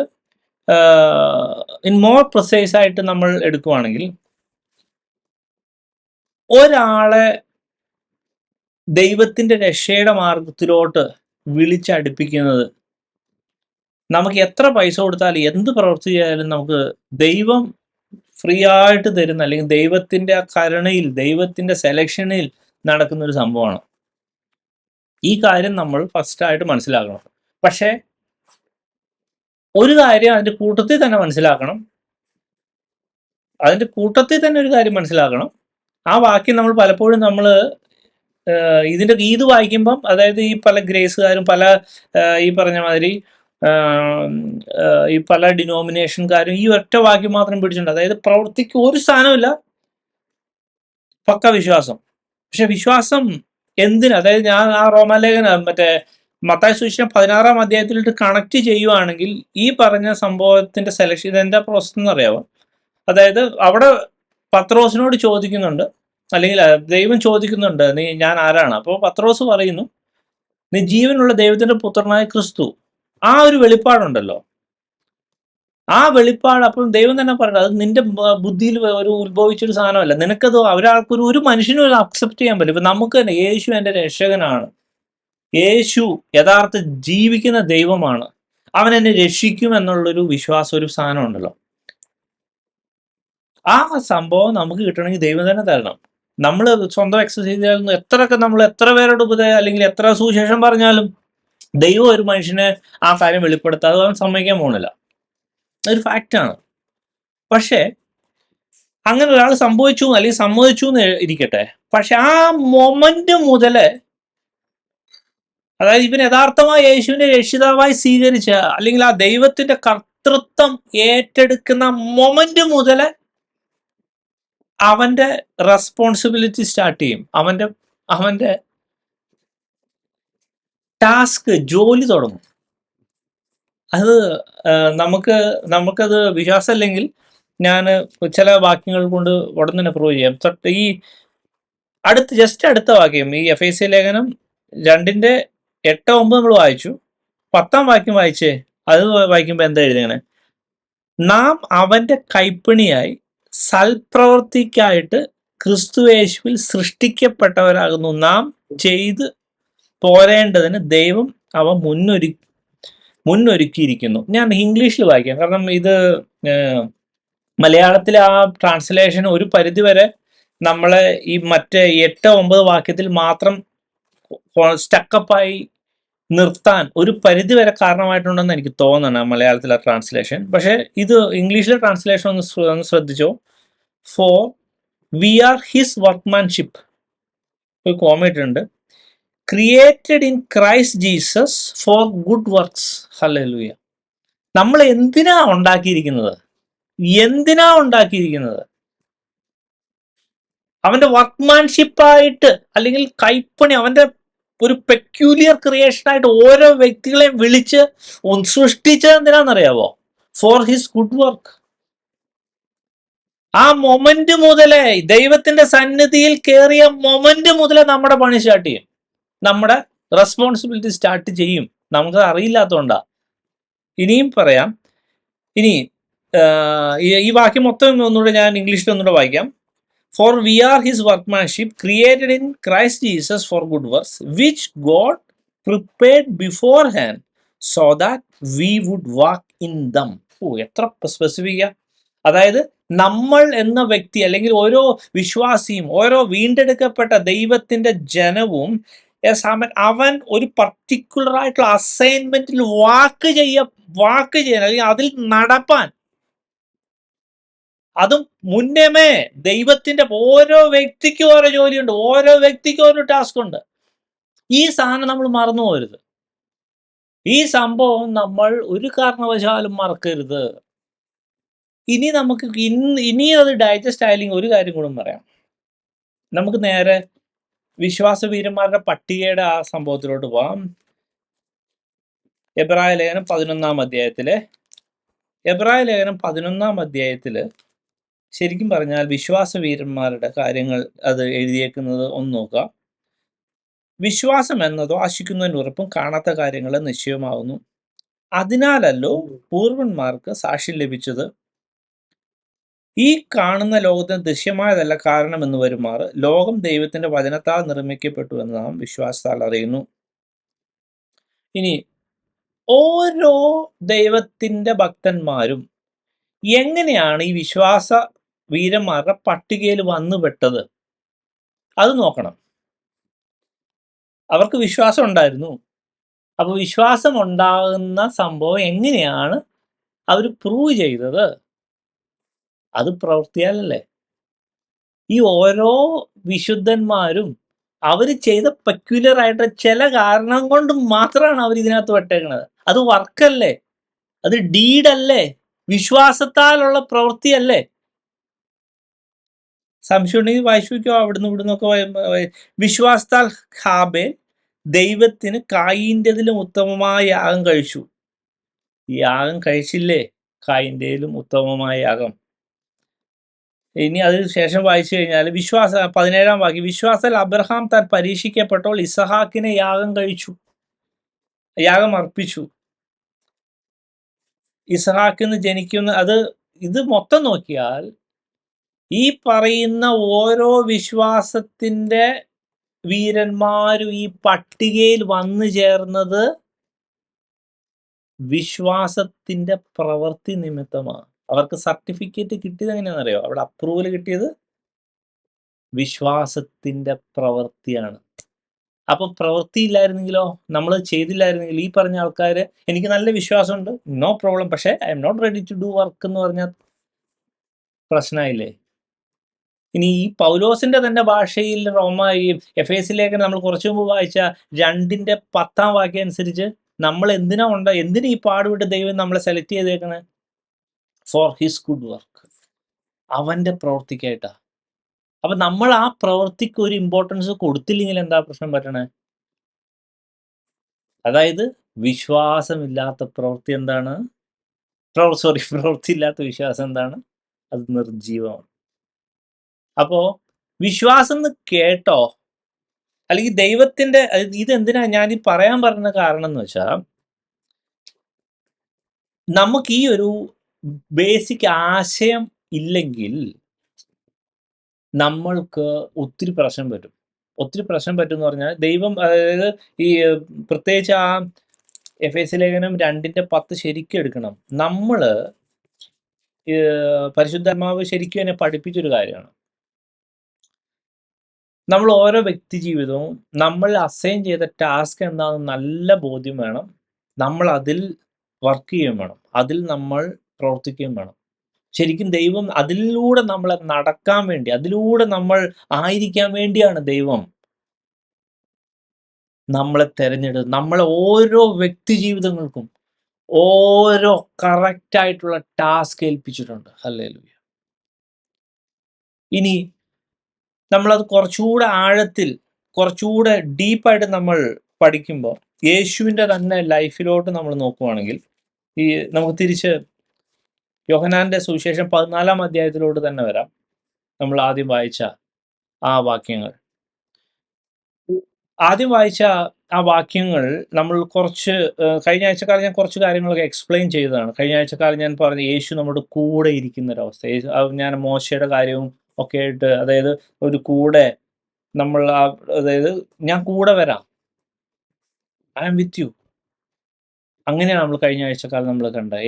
ഇൻ മോർ പ്രിസൈസ് ആയിട്ട് നമ്മൾ എടുക്കുവാണെങ്കിൽ, ഒരാളെ ദൈവത്തിന്റെ രക്ഷയുടെ മാർഗത്തിലോട്ട് വിളിച്ചടുപ്പിക്കുന്നത്, നമുക്ക് എത്ര പൈസ കൊടുത്താലും എന്ത് പ്രവൃത്തി ചെയ്യാലും നമുക്ക് ദൈവം ഫ്രീ ആയിട്ട് തരുന്ന, അല്ലെങ്കിൽ ദൈവത്തിന്റെ ആ കരുണയിൽ, ദൈവത്തിന്റെ സെലക്ഷനിൽ നടക്കുന്ന ഒരു സംഭവമാണ്. ഈ കാര്യം നമ്മൾ ഫസ്റ്റായിട്ട് മനസ്സിലാക്കണം. പക്ഷേ ഒരു കാര്യം അതിന്റെ കൂട്ടത്തിൽ തന്നെ മനസ്സിലാക്കണം. ഒരു കാര്യം മനസ്സിലാക്കണം. ആ വാക്യം നമ്മൾ പലപ്പോഴും ഇത് വായിക്കുമ്പം, അതായത് ഈ പല ഗ്രേസുകാരും പല ഈ പറഞ്ഞ മാതിരി ഈ പല ഡിനോമിനേഷൻകാരും ഈ ഒറ്റ വാക്യം മാത്രം പിടിച്ചിട്ടുണ്ട്. അതായത് പ്രവൃത്തിക്ക് ഒരു സ്ഥാനമില്ല, പക്ക വിശ്വാസം. പക്ഷെ വിശ്വാസം എന്തിന്? അതായത് ഞാൻ ആ റോമാലേഖനം മത്തായി സുവിശേഷം 16-ാം അധ്യായത്തിലിട്ട് കണക്ട് ചെയ്യുവാണെങ്കിൽ ഈ പറഞ്ഞ സംഭവത്തിന്റെ സെലക്ഷൻ ഇതെന്താ പ്രോസസ് എന്ന് അറിയാമോ? അതായത് അവിടെ പത്രോസിനോട് ചോദിക്കുന്നുണ്ട്, അല്ലെങ്കിൽ ദൈവം ചോദിക്കുന്നുണ്ട്, ഞാൻ ആരാണ്? അപ്പോൾ പത്രോസ് പറയുന്നു, നീ ജീവനുള്ള ദൈവത്തിന്റെ പുത്രനായ ക്രിസ്തു. ആ ഒരു വെളിപ്പാടുണ്ടല്ലോ, ആ വെളിപ്പാട് അപ്പം ദൈവം തന്നെ പറയുന്നത് അത് നിന്റെ ബുദ്ധിയിൽ ഒരു ഉത്ഭവിച്ചൊരു സാധനമല്ല. നിനക്കത് ഒരാൾക്കൊരു ഒരു മനുഷ്യനും അക്സെപ്റ്റ് ചെയ്യാൻ പറ്റും. ഇപ്പൊ നമുക്ക് തന്നെ യേശു എൻ്റെ രക്ഷകനാണ്, യേശു യഥാർത്ഥ ജീവിക്കുന്ന ദൈവമാണ്, അവൻ എന്നെ രക്ഷിക്കും എന്നുള്ളൊരു വിശ്വാസം, ഒരു സാധനം ഉണ്ടല്ലോ. ആ സംഭവം നമുക്ക് കിട്ടണമെങ്കിൽ ദൈവം തന്നെ തരണം. നമ്മൾ സ്വന്തം എക്സസൈസ് ചെയ്യാൻ എത്ര പേരോട് അല്ലെങ്കിൽ എത്ര സുവിശേഷം പറഞ്ഞാലും ദൈവം ഒരു മനുഷ്യനെ ആ കാര്യം വെളിപ്പെടുത്താതെ അവൻ സമ്മതിക്കാൻ പോകുന്നില്ല. അതൊരു ഫാക്റ്റാണ്. പക്ഷേ അങ്ങനെ ഒരാൾ സംഭവിച്ചു അല്ലെങ്കിൽ സമ്മതിച്ചു എന്ന് ഇരിക്കട്ടെ, പക്ഷെ ആ മൊമെന്റ് മുതല്, അതായത് ഇവൻ യഥാർത്ഥമായി യേശുവിനെ രക്ഷിതാവായി സ്വീകരിച്ച അല്ലെങ്കിൽ ആ ദൈവത്തിന്റെ കർത്തൃത്വം ഏറ്റെടുക്കുന്ന മൊമെന്റ് മുതല് അവന്റെ റെസ്പോൺസിബിലിറ്റി സ്റ്റാർട്ട് ചെയ്യും. അവന്റെ ടാസ്ക്, ജോലി തുടങ്ങും. അത് നമുക്കത് വിശ്വാസമല്ലെങ്കിൽ ഞാൻ ചില വാക്യങ്ങൾ കൊണ്ട് ഉടൻ തന്നെ പ്രൂവ് ചെയ്യാം. ഈ ജസ്റ്റ് അടുത്ത വാക്യം, ഈ എഫേസ്യ ലേഖനം 2:8-9 നമ്മൾ വായിച്ചു. 10-ാം വാക്യം വായിച്ചേ. അത് വായിക്കുമ്പോൾ എന്താ എഴുതിയാണ്? നാം അവന്റെ കൈപ്പണിയായി സൽപ്രവൃത്തിക്കായിട്ട് ക്രിസ്തുയേശുവിൽ സൃഷ്ടിക്കപ്പെട്ടവരാകുന്നു. നാം ചെയ്ത് പോരേണ്ടതിന് ദൈവം അവ മുന്നൊരുക്കിയിരിക്കുന്നു. ഞാൻ ഇംഗ്ലീഷിൽ വായിക്കാം, കാരണം ഇത് മലയാളത്തിലെ ആ ട്രാൻസ്ലേഷൻ ഒരു പരിധിവരെ നമ്മളെ ഈ മറ്റേ 8-9 വാക്യത്തിൽ മാത്രം സ്റ്റക്കപ്പായി നിർത്താൻ ഒരു പരിധി വരെ കാരണമായിട്ടുണ്ടെന്ന് എനിക്ക് തോന്നണം മലയാളത്തിലെ ട്രാൻസ്ലേഷൻ. പക്ഷെ ഇത് ഇംഗ്ലീഷിലെ ട്രാൻസ്ലേഷൻ ഒന്ന് ശ്രദ്ധിച്ചോ. For we are his workmanship, ഒരു കോമയിട്ടുണ്ട്, created in Christ Jesus for good works. Hallelujah. നമ്മൾ എന്തിനാ ഉണ്ടാക്കിയിരിക്കുന്നത്? അവന്റെ വർക്ക്മാൻഷിപ്പായിട്ട്, അല്ലെങ്കിൽ കൈപ്പണി, അവന്റെ ഒരു പെക്യൂലിയർ ക്രിയേഷനായിട്ട് ഓരോ വ്യക്തികളെയും വിളിച്ച് സൃഷ്ടിച്ചത് എന്തിനാണെന്നറിയാവോ? For his good work. ആ മൊമെന്റ് മുതലേ, ദൈവത്തിന്റെ സന്നിധിയിൽ കയറിയ മൊമെന്റ് മുതലേ നമ്മുടെ പണി സ്റ്റാർട്ട് ചെയ്യും, നമ്മുടെ റെസ്പോൺസിബിലിറ്റി സ്റ്റാർട്ട് ചെയ്യും. നമുക്ക് അറിയില്ലാത്തതുകൊണ്ടാ. ഇനിയും പറയാം. ഇനി ഈ വാക്യം മൊത്തം ഒന്നുകൂടെ ഞാൻ ഇംഗ്ലീഷിൽ ഒന്നുകൂടെ വായിക്കാം. For we are his workmanship, created in Christ Jesus for good works, which God prepared beforehand so that we would walk in them. എത്ര സ്പെസിഫിക്കാ! അതായത് നമ്മൾ എന്ന വ്യക്തി, അല്ലെങ്കിൽ ഓരോ വിശ്വാസിയും, ഓരോ വീണ്ടെടുക്കപ്പെട്ട ദൈവത്തിന്റെ ജനവും, അവൻ ഒരു പർട്ടിക്കുലർ ആയിട്ടുള്ള അസൈൻമെന്റിൽ വാക്ക് ചെയ്യാൻ, അല്ലെങ്കിൽ അതിൽ നടപ്പാൻ, അതും മുന്നമേ ദൈവത്തിന്റെ ഓരോ വ്യക്തിക്കും ഓരോ ജോലിയുണ്ട്, ഓരോ വ്യക്തിക്കും ഓരോ ടാസ്ക് ഉണ്ട്. ഈ സാധനം നമ്മൾ മറന്നു പോകരുത്. ഈ സംഭവം നമ്മൾ ഒരു കാരണവശാലും മറക്കരുത്. ഇനി അത് ഡൈജസ്റ്റ് ആയില്ലെങ്കിൽ ഒരു കാര്യം കൂടെ പറയാം. നമുക്ക് നേരെ വിശ്വാസവീരന്മാരുടെ പട്ടികയുടെ ആ സംഭവത്തിലോട്ട് പോവാം. എബ്രായ ലേഖനം 11-ാം അധ്യായത്തില് ശരിക്കും പറഞ്ഞാൽ വിശ്വാസവീരന്മാരുടെ കാര്യങ്ങൾ അത് എഴുതിയേക്കുന്നത് ഒന്ന് നോക്കുക. വിശ്വാസം എന്നതോ ആശിക്കുന്നതിന് ഉറപ്പും കാണാത്ത കാര്യങ്ങളെ നിശ്ചയമാവുന്നു, അതിനാലല്ലോ പൂർവന്മാർക്ക് സാക്ഷ്യം ലഭിച്ചത്. ഈ കാണുന്ന ലോകത്തിന് ദൃശ്യമായതല്ല കാരണമെന്ന് വരുമാറ് ലോകം ദൈവത്തിന്റെ വചനത്താൽ നിർമ്മിക്കപ്പെട്ടു എന്ന് നാം വിശ്വാസത്താൽ അറിയുന്നു. ഇനി ഓരോ ദൈവത്തിന്റെ ഭക്തന്മാരും എങ്ങനെയാണ് ഈ വിശ്വാസ വീരന്മാരുടെ പട്ടികയിൽ വന്നുപെട്ടത്? അത് നോക്കണം. അവർക്ക് വിശ്വാസം ഉണ്ടായിരുന്നു. അപ്പോൾ വിശ്വാസം ഉണ്ടാകുന്ന സംഭവം എങ്ങനെയാണ് അവർ പ്രൂവ് ചെയ്തത്? അത് പ്രവൃത്തിയാലല്ലേ. ഈ ഓരോ വിശുദ്ധന്മാരും അവർ ചെയ്ത പെക്യുലർ ആയിട്ട് ചില കാരണം കൊണ്ട് മാത്രമാണ് അവർ ഇതിനകത്ത് പെട്ടേക്കുന്നത്. അത് വർക്കല്ലേ, അത് ഡീഡല്ലേ, വിശ്വാസത്താലുള്ള പ്രവൃത്തിയല്ലേ. സംശയം ഉണ്ടെങ്കിൽ വായിച്ചു വയ്ക്കോ, അവിടുന്ന് ഇവിടുന്നൊക്കെ. വിശ്വാസത്താൽ ഹാബേൽ ദൈവത്തിന് കായീൻ്റെതിലും ഉത്തമമായ യാഗം കഴിച്ചു. ഈ യാഗം കഴിച്ചില്ലേ? കായീൻ്റെതിലും ഉത്തമമായ യാഗം. ഇനി അതിന് ശേഷം വായിച്ചു കഴിഞ്ഞാൽ 17-ാം വാക്യം, വിശ്വാസത്തിൽ അബ്രഹാം താൻ പരീക്ഷിക്കപ്പെട്ടപ്പോൾ ഇസഹാക്കിനെ യാഗം അർപ്പിച്ചു. ഇസഹാക്കിന് ജനിക്കുന്ന ഇത് മൊത്തം നോക്കിയാൽ ഈ പറയുന്ന ഓരോ വിശ്വാസത്തിന്റെ വീരന്മാരും ഈ പട്ടികയിൽ വന്നു ചേർന്നത് വിശ്വാസത്തിന്റെ പ്രവൃത്തി നിമിത്തമാണ്. അവർക്ക് സർട്ടിഫിക്കറ്റ് കിട്ടിയത് എങ്ങനെയാണെന്നറിയോ? അവിടെ അപ്രൂവൽ കിട്ടിയത് വിശ്വാസത്തിന്റെ പ്രവൃത്തിയാണ്. അപ്പൊ പ്രവൃത്തി ഇല്ലായിരുന്നെങ്കിലോ, നമ്മൾ ചെയ്തില്ലായിരുന്നെങ്കിൽ ഈ പറഞ്ഞ ആൾക്കാർ എനിക്ക് നല്ല വിശ്വാസമുണ്ട്, നോ പ്രോബ്ലം, പക്ഷേ I am not ready to do work എന്ന് പറഞ്ഞാൽ പ്രശ്നമായില്ലേ? ഇനി ഈ പൗലോസിന്റെ തന്നെ ഭാഷയിൽ ഈ എഫേസ്യ ലേഖനം നമ്മൾ കുറച്ചു മുമ്പ് വായിച്ച 2:10 വാക്യം അനുസരിച്ച് നമ്മൾ എന്തിനാ ഈ പാടുവിട്ട് ദൈവം നമ്മളെ സെലക്ട് ചെയ്തേക്കണേ? ഫോർ ഹിസ് ഗുഡ് വർക്ക്, അവന്റെ പ്രവൃത്തിക്കായിട്ടാ. അപ്പൊ നമ്മൾ ആ പ്രവൃത്തിക്ക് ഒരു ഇമ്പോർട്ടൻസ് കൊടുത്തില്ലെങ്കിൽ എന്താ പ്രശ്നം പറ്റണേ? അതായത് വിശ്വാസമില്ലാത്ത പ്രവൃത്തി എന്താണ്? പ്രവൃത്തി ഇല്ലാത്ത വിശ്വാസം എന്താണ്? അത് നിർജീവമാണ്. അപ്പോ വിശ്വാസം എന്ന് കേട്ടോ, അല്ലെങ്കിൽ ദൈവത്തിന്റെ ഇതെന്തിനാ ഞാൻ ഈ പറയാൻ പറഞ്ഞ കാരണം എന്ന് വെച്ചാൽ, നമുക്ക് ഈ ഒരു ബേസിക് ആശയം ഇല്ലെങ്കിൽ നമ്മൾക്ക് ഒത്തിരി പ്രശ്നം പറ്റും എന്ന് പറഞ്ഞാൽ, ദൈവം, അതായത് ഈ പ്രത്യേകിച്ച് ആ എഫേസ്യ ലേഖനം 2:10 ശരിക്കും എടുക്കണം. നമ്മള് പരിശുദ്ധാത്മാവ് ശരിക്കും എന്നെ പഠിപ്പിച്ചൊരു കാര്യമാണ്. നമ്മൾ ഓരോ വ്യക്തി ജീവിതവും നമ്മൾ അസൈൻ ചെയ്ത ടാസ്ക് എന്താണെന്ന് നല്ല ബോധ്യം വേണം. നമ്മൾ അതിൽ വർക്ക് ചെയ്യുകയും വേണം, അതിൽ നമ്മൾ പ്രവർത്തിക്കുകയും വേണം. ശരിക്കും ദൈവം അതിലൂടെ നമ്മളെ നടക്കാൻ വേണ്ടി, അതിലൂടെ നമ്മൾ ആയിരിക്കാൻ വേണ്ടിയാണ് ദൈവം നമ്മളെ തെരഞ്ഞെടുത്ത് നമ്മളെ ഓരോ വ്യക്തി ജീവിതങ്ങൾക്കും ഓരോ കറക്റ്റായിട്ടുള്ള ടാസ്ക് ഏൽപ്പിച്ചിട്ടുണ്ട്. ഹല്ലേലൂയ. ഇനി നമ്മളത് കുറച്ചുകൂടെ ആഴത്തിൽ, കുറച്ചുകൂടെ ഡീപ്പായിട്ട് നമ്മൾ പഠിക്കുമ്പോൾ, യേശുവിൻ്റെ തന്നെ ലൈഫിലോട്ട് നമ്മൾ നോക്കുവാണെങ്കിൽ, നമുക്ക് തിരിച്ച് യോഹന്നാന്റെ സുവിശേഷം 14-ാം അധ്യായത്തിലോട്ട് തന്നെ വരാം. നമ്മൾ ആദ്യം വായിച്ച ആ വാക്യങ്ങൾ, ആ വാക്യങ്ങൾ നമ്മൾ കുറച്ച് കഴിഞ്ഞ ആഴ്ചക്കാലം ഞാൻ കുറച്ച് കാര്യങ്ങളൊക്കെ എക്സ്പ്ലെയിൻ ചെയ്തതാണ്. കഴിഞ്ഞ ആഴ്ചക്കാലം ഞാൻ പറഞ്ഞ യേശു നമ്മുടെ കൂടെ ഇരിക്കുന്ന ഒരവസ്ഥ. ഞാൻ മോശയുടെ കാര്യവും ഒക്കെ ആയിട്ട്, അതായത് ഒരു കൂടെ നമ്മൾ അതായത് ഞാൻ കൂടെ വരാം, ഐ ആം വിത്ത് യു, അങ്ങനെയാണ് നമ്മൾ കഴിഞ്ഞ ആഴ്ചക്കാലം നമ്മൾ കണ്ടത്.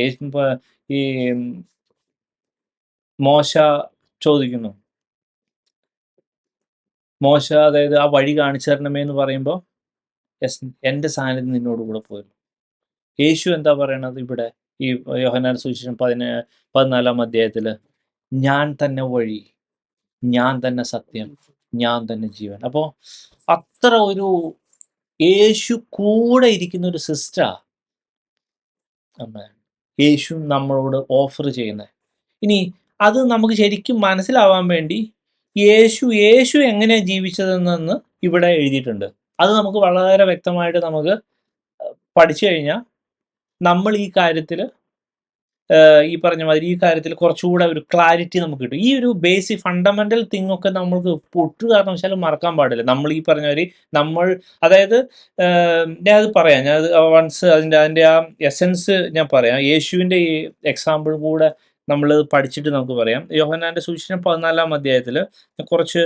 ഈ മോശ ചോദിക്കുന്നു, അതായത് ആ വഴി കാണിച്ചു തരണമേ എന്ന് പറയുമ്പോൾ, യെസ്, എൻ്റെ സാന്നിധ്യം നിന്നോട് കൂടെ പോയിരുന്നു. യേശു എന്താ പറയണത് ഇവിടെ ഈ യോഹന്നാന്റെ സുവിശേഷം 14-ാം അധ്യായത്തിൽ? ഞാൻ തന്നെ വഴി, ഞാൻ തന്നെ സത്യം, ഞാൻ തന്നെ ജീവൻ. അപ്പോൾ അത്ര ഒരു യേശു കൂടെ ഇരിക്കുന്ന ഒരു സിസ്റ്ററാ യേശു നമ്മളോട് ഓഫർ ചെയ്യുന്നത്. ഇനി അത് നമുക്ക് ശരിക്കും മനസ്സിലാവാൻ വേണ്ടി യേശു എങ്ങനെയാണ് ജീവിച്ചതെന്ന് ഇവിടെ എഴുതിയിട്ടുണ്ട്. അത് നമുക്ക് വളരെ വ്യക്തമായിട്ട് നമുക്ക് പഠിച്ചു കഴിഞ്ഞാൽ നമ്മൾ ഈ കാര്യത്തിൽ, ഈ പറഞ്ഞ മാതിരി ഈ കാര്യത്തിൽ കുറച്ചുകൂടെ ഒരു ക്ലാരിറ്റി നമുക്ക് കിട്ടും. ഈ ഒരു ബേസിക് ഫണ്ടമെന്റൽ തിങ് ഒക്കെ നമ്മൾക്ക് ഒട്ടു കാരണവശാലും മറക്കാൻ പാടില്ല. നമ്മൾ ഈ പറഞ്ഞ മാതിരി അതായത് ഞാനത് പറയാം, ഞാനത് വൺസ് അതിൻ്റെ ആ എസൻസ് ഞാൻ പറയാം. യേശുവിൻ്റെ ഈ എക്സാമ്പിൾ കൂടെ നമ്മൾ പഠിച്ചിട്ട് നമുക്ക് പറയാം. യോഹന്നാന്റെ സുവിശേഷം 14-ാം അധ്യായത്തിൽ കുറച്ച്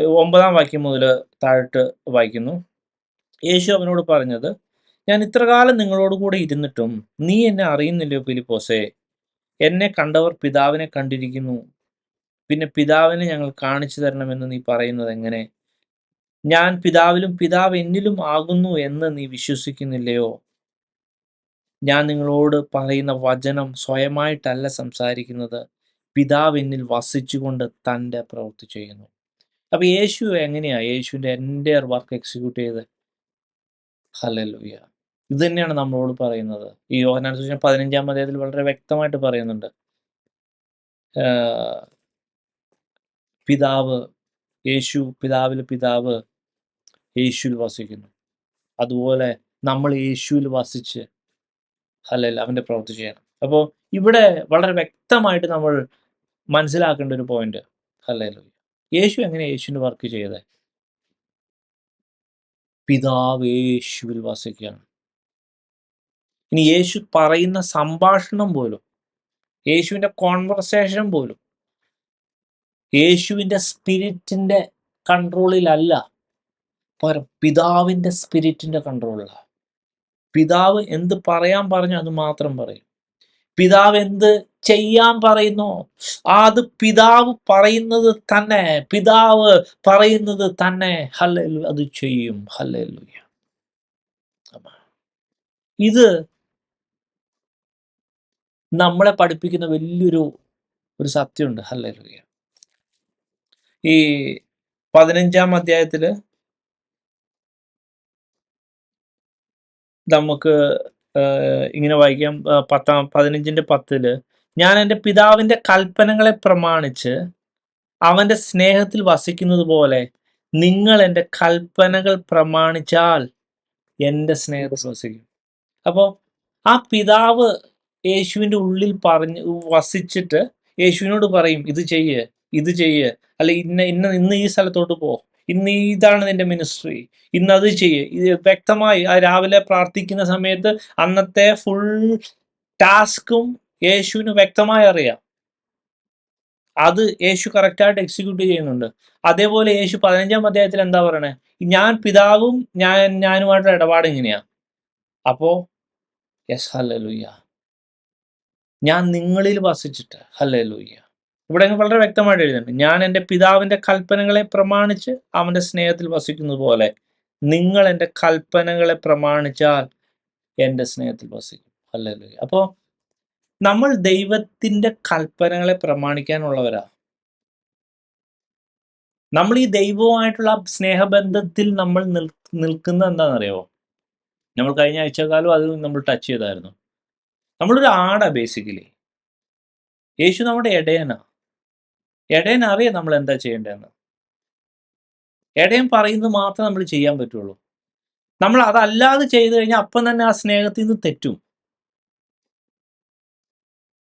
9-ാം വാക്യം മുതൽ താഴോട്ട് വായിക്കുന്നു. യേശു അവനോട് പറഞ്ഞത്, ഞാൻ ഇത്രകാലം നിങ്ങളോട് കൂടെ ഇരുന്നിട്ടും നീ എന്നെ അറിയുന്നില്ലയോ ഫിലിപ്പോസേ? എന്നെ കണ്ടവർ പിതാവിനെ കണ്ടിരിക്കുന്നു, പിന്നെ പിതാവിനെ ഞങ്ങൾ കാണിച്ചു തരണമെന്ന് നീ പറയുന്നത് എങ്ങനെ? ഞാൻ പിതാവിലും പിതാവ് എന്നിലും ആകുന്നു എന്ന് നീ വിശ്വസിക്കുന്നില്ലയോ? ഞാൻ നിങ്ങളോട് പറയുന്ന വചനം സ്വയമായിട്ടല്ല സംസാരിക്കുന്നത്, പിതാവ് എന്നിൽ വസിച്ചുകൊണ്ട് തൻ്റെ പ്രവൃത്തി ചെയ്യുന്നു. അപ്പൊ യേശു എങ്ങനെയാ യേശുവിൻ്റെ എൻ്റെ വർക്ക് എക്സിക്യൂട്ട് ചെയ്ത്? ഹല്ലേലൂയ. ഇത് തന്നെയാണ് നമ്മളോട് പറയുന്നത്. ഈ യോഹന്നാന്റെ സുവിശേഷം 15-ാം അധ്യായത്തിൽ വളരെ വ്യക്തമായിട്ട് പറയുന്നുണ്ട്, പിതാവ്, യേശു പിതാവിൽ പിതാവ് യേശുവിൽ വസിക്കുന്നു. അതുപോലെ നമ്മൾ യേശുവിൽ വസിച്ച് ഹല്ലേലൂയ അവൻ്റെ പ്രവൃത്തി ചെയ്യണം. അപ്പോൾ ഇവിടെ വളരെ വ്യക്തമായിട്ട് നമ്മൾ മനസ്സിലാക്കേണ്ട ഒരു പോയിന്റ്. ഹല്ലേലൂയ. യേശു എങ്ങനെയാണ് യേശുവിൻ്റെ വർക്ക് ചെയ്തത്? പിതാവ് യേശുവിൽ വസിക്കുകയാണ്. ഇനി യേശു പറയുന്ന സംഭാഷണം പോലും, യേശുവിൻ്റെ കോൺവെർസേഷൻ പോലും യേശുവിൻ്റെ സ്പിരിറ്റിൻ്റെ കൺട്രോളിലല്ല, പകരം പിതാവിൻ്റെ സ്പിരിറ്റിൻ്റെ കൺട്രോളിലാണ്. പിതാവ് എന്ത് പറയാൻ പറഞ്ഞു അത് മാത്രം പറയും. പിതാവ് എന്ത് ചെയ്യാൻ പറയുന്നു അത് പിതാവ് പറയുന്നത് തന്നെ, പിതാവ് പറയുന്നത് തന്നെ ഹല്ലേലൂയ അത് ചെയ്യും. ഹല്ലേലൂയ. ഇത് നമ്മളെ പഠിപ്പിക്കുന്ന വലിയൊരു സത്യമുണ്ട്. ഹല്ലേലൂയ. ഈ 15-ാം അധ്യായത്തിൽ നമുക്ക് ഇങ്ങനെ വായിക്കാം. 15-10 ഞാൻ എൻ്റെ പിതാവിൻ്റെ കൽപ്പനകളെ പ്രമാണിച്ച് അവൻ്റെ സ്നേഹത്തിൽ വസിക്കുന്നത് പോലെ നിങ്ങൾ എൻ്റെ കൽപ്പനകൾ പ്രമാണിച്ചാൽ എൻ്റെ സ്നേഹത്തിൽ വസിക്കും. അപ്പോൾ ആ പിതാവ് യേശുവിൻ്റെ ഉള്ളിൽ വസിച്ചിട്ട് യേശുവിനോട് പറയും ഇത് ചെയ്യ്, ഇത് ചെയ്യ്, അല്ലെ ഇന്ന് ഈ സ്ഥലത്തോട്ട് പോ, ഇന്ന് ഇതാണ് നിന്റെ മിനിസ്ട്രി, ഇന്ന് അത് ചെയ്യ്. ഇത് വ്യക്തമായി ആ രാവിലെ പ്രാർത്ഥിക്കുന്ന സമയത്ത് അന്നത്തെ ഫുൾ ടാസ്കും യേശുവിന് വ്യക്തമായി അറിയാം. അത് യേശു കറക്റ്റായിട്ട് എക്സിക്യൂട്ട് ചെയ്യുന്നുണ്ട്. അതേപോലെ യേശു 15-ാം അധ്യായത്തിൽ എന്താ പറയണേ? ഞാൻ പിതാവും ഞാനുമായിട്ടുള്ള ഇടപാട് ഇങ്ങനെയാ. അപ്പോ യെസ് ഹല്ലേലൂയ, ഞാൻ നിങ്ങളിൽ വസിച്ചിട്ട് ഹല്ലേലൂയ. ഇവിടെ വളരെ വ്യക്തമായിട്ട് എഴുതുന്നുണ്ട്, ഞാൻ എൻ്റെ പിതാവിൻ്റെ കൽപ്പനകളെ പ്രമാണിച്ച് അവൻ്റെ സ്നേഹത്തിൽ വസിക്കുന്നത് പോലെ നിങ്ങൾ എൻ്റെ കൽപ്പനകളെ പ്രമാണിച്ചാൽ എൻ്റെ സ്നേഹത്തിൽ വസിക്കും. ഹല്ലേലൂയ. അപ്പോൾ നമ്മൾ ദൈവത്തിൻ്റെ കൽപ്പനകളെ പ്രമാണിക്കാനുള്ളവരാ. നമ്മൾ ഈ ദൈവവുമായിട്ടുള്ള സ്നേഹബന്ധത്തിൽ നമ്മൾ നിൽക്കുന്നത് എന്താണെന്നറിയോ? നമ്മൾ കഴിഞ്ഞ ആഴ്ചക്കാലം അത് നമ്മൾ ടച്ച് ചെയ്തായിരുന്നു. നമ്മളൊരു ആടാ ബേസിക്കലി. യേശു നമ്മുടെ ഇടയനാ. ഇടയൻ അറിയാം നമ്മൾ എന്താ ചെയ്യേണ്ടതെന്ന്. ഇടയൻ പറയുന്നത് മാത്രം നമ്മൾ ചെയ്യാൻ പറ്റുള്ളൂ. നമ്മൾ അതല്ലാതെ ചെയ്തു കഴിഞ്ഞാൽ അപ്പം തന്നെ ആ സ്നേഹത്തിൽ നിന്ന് തെറ്റും.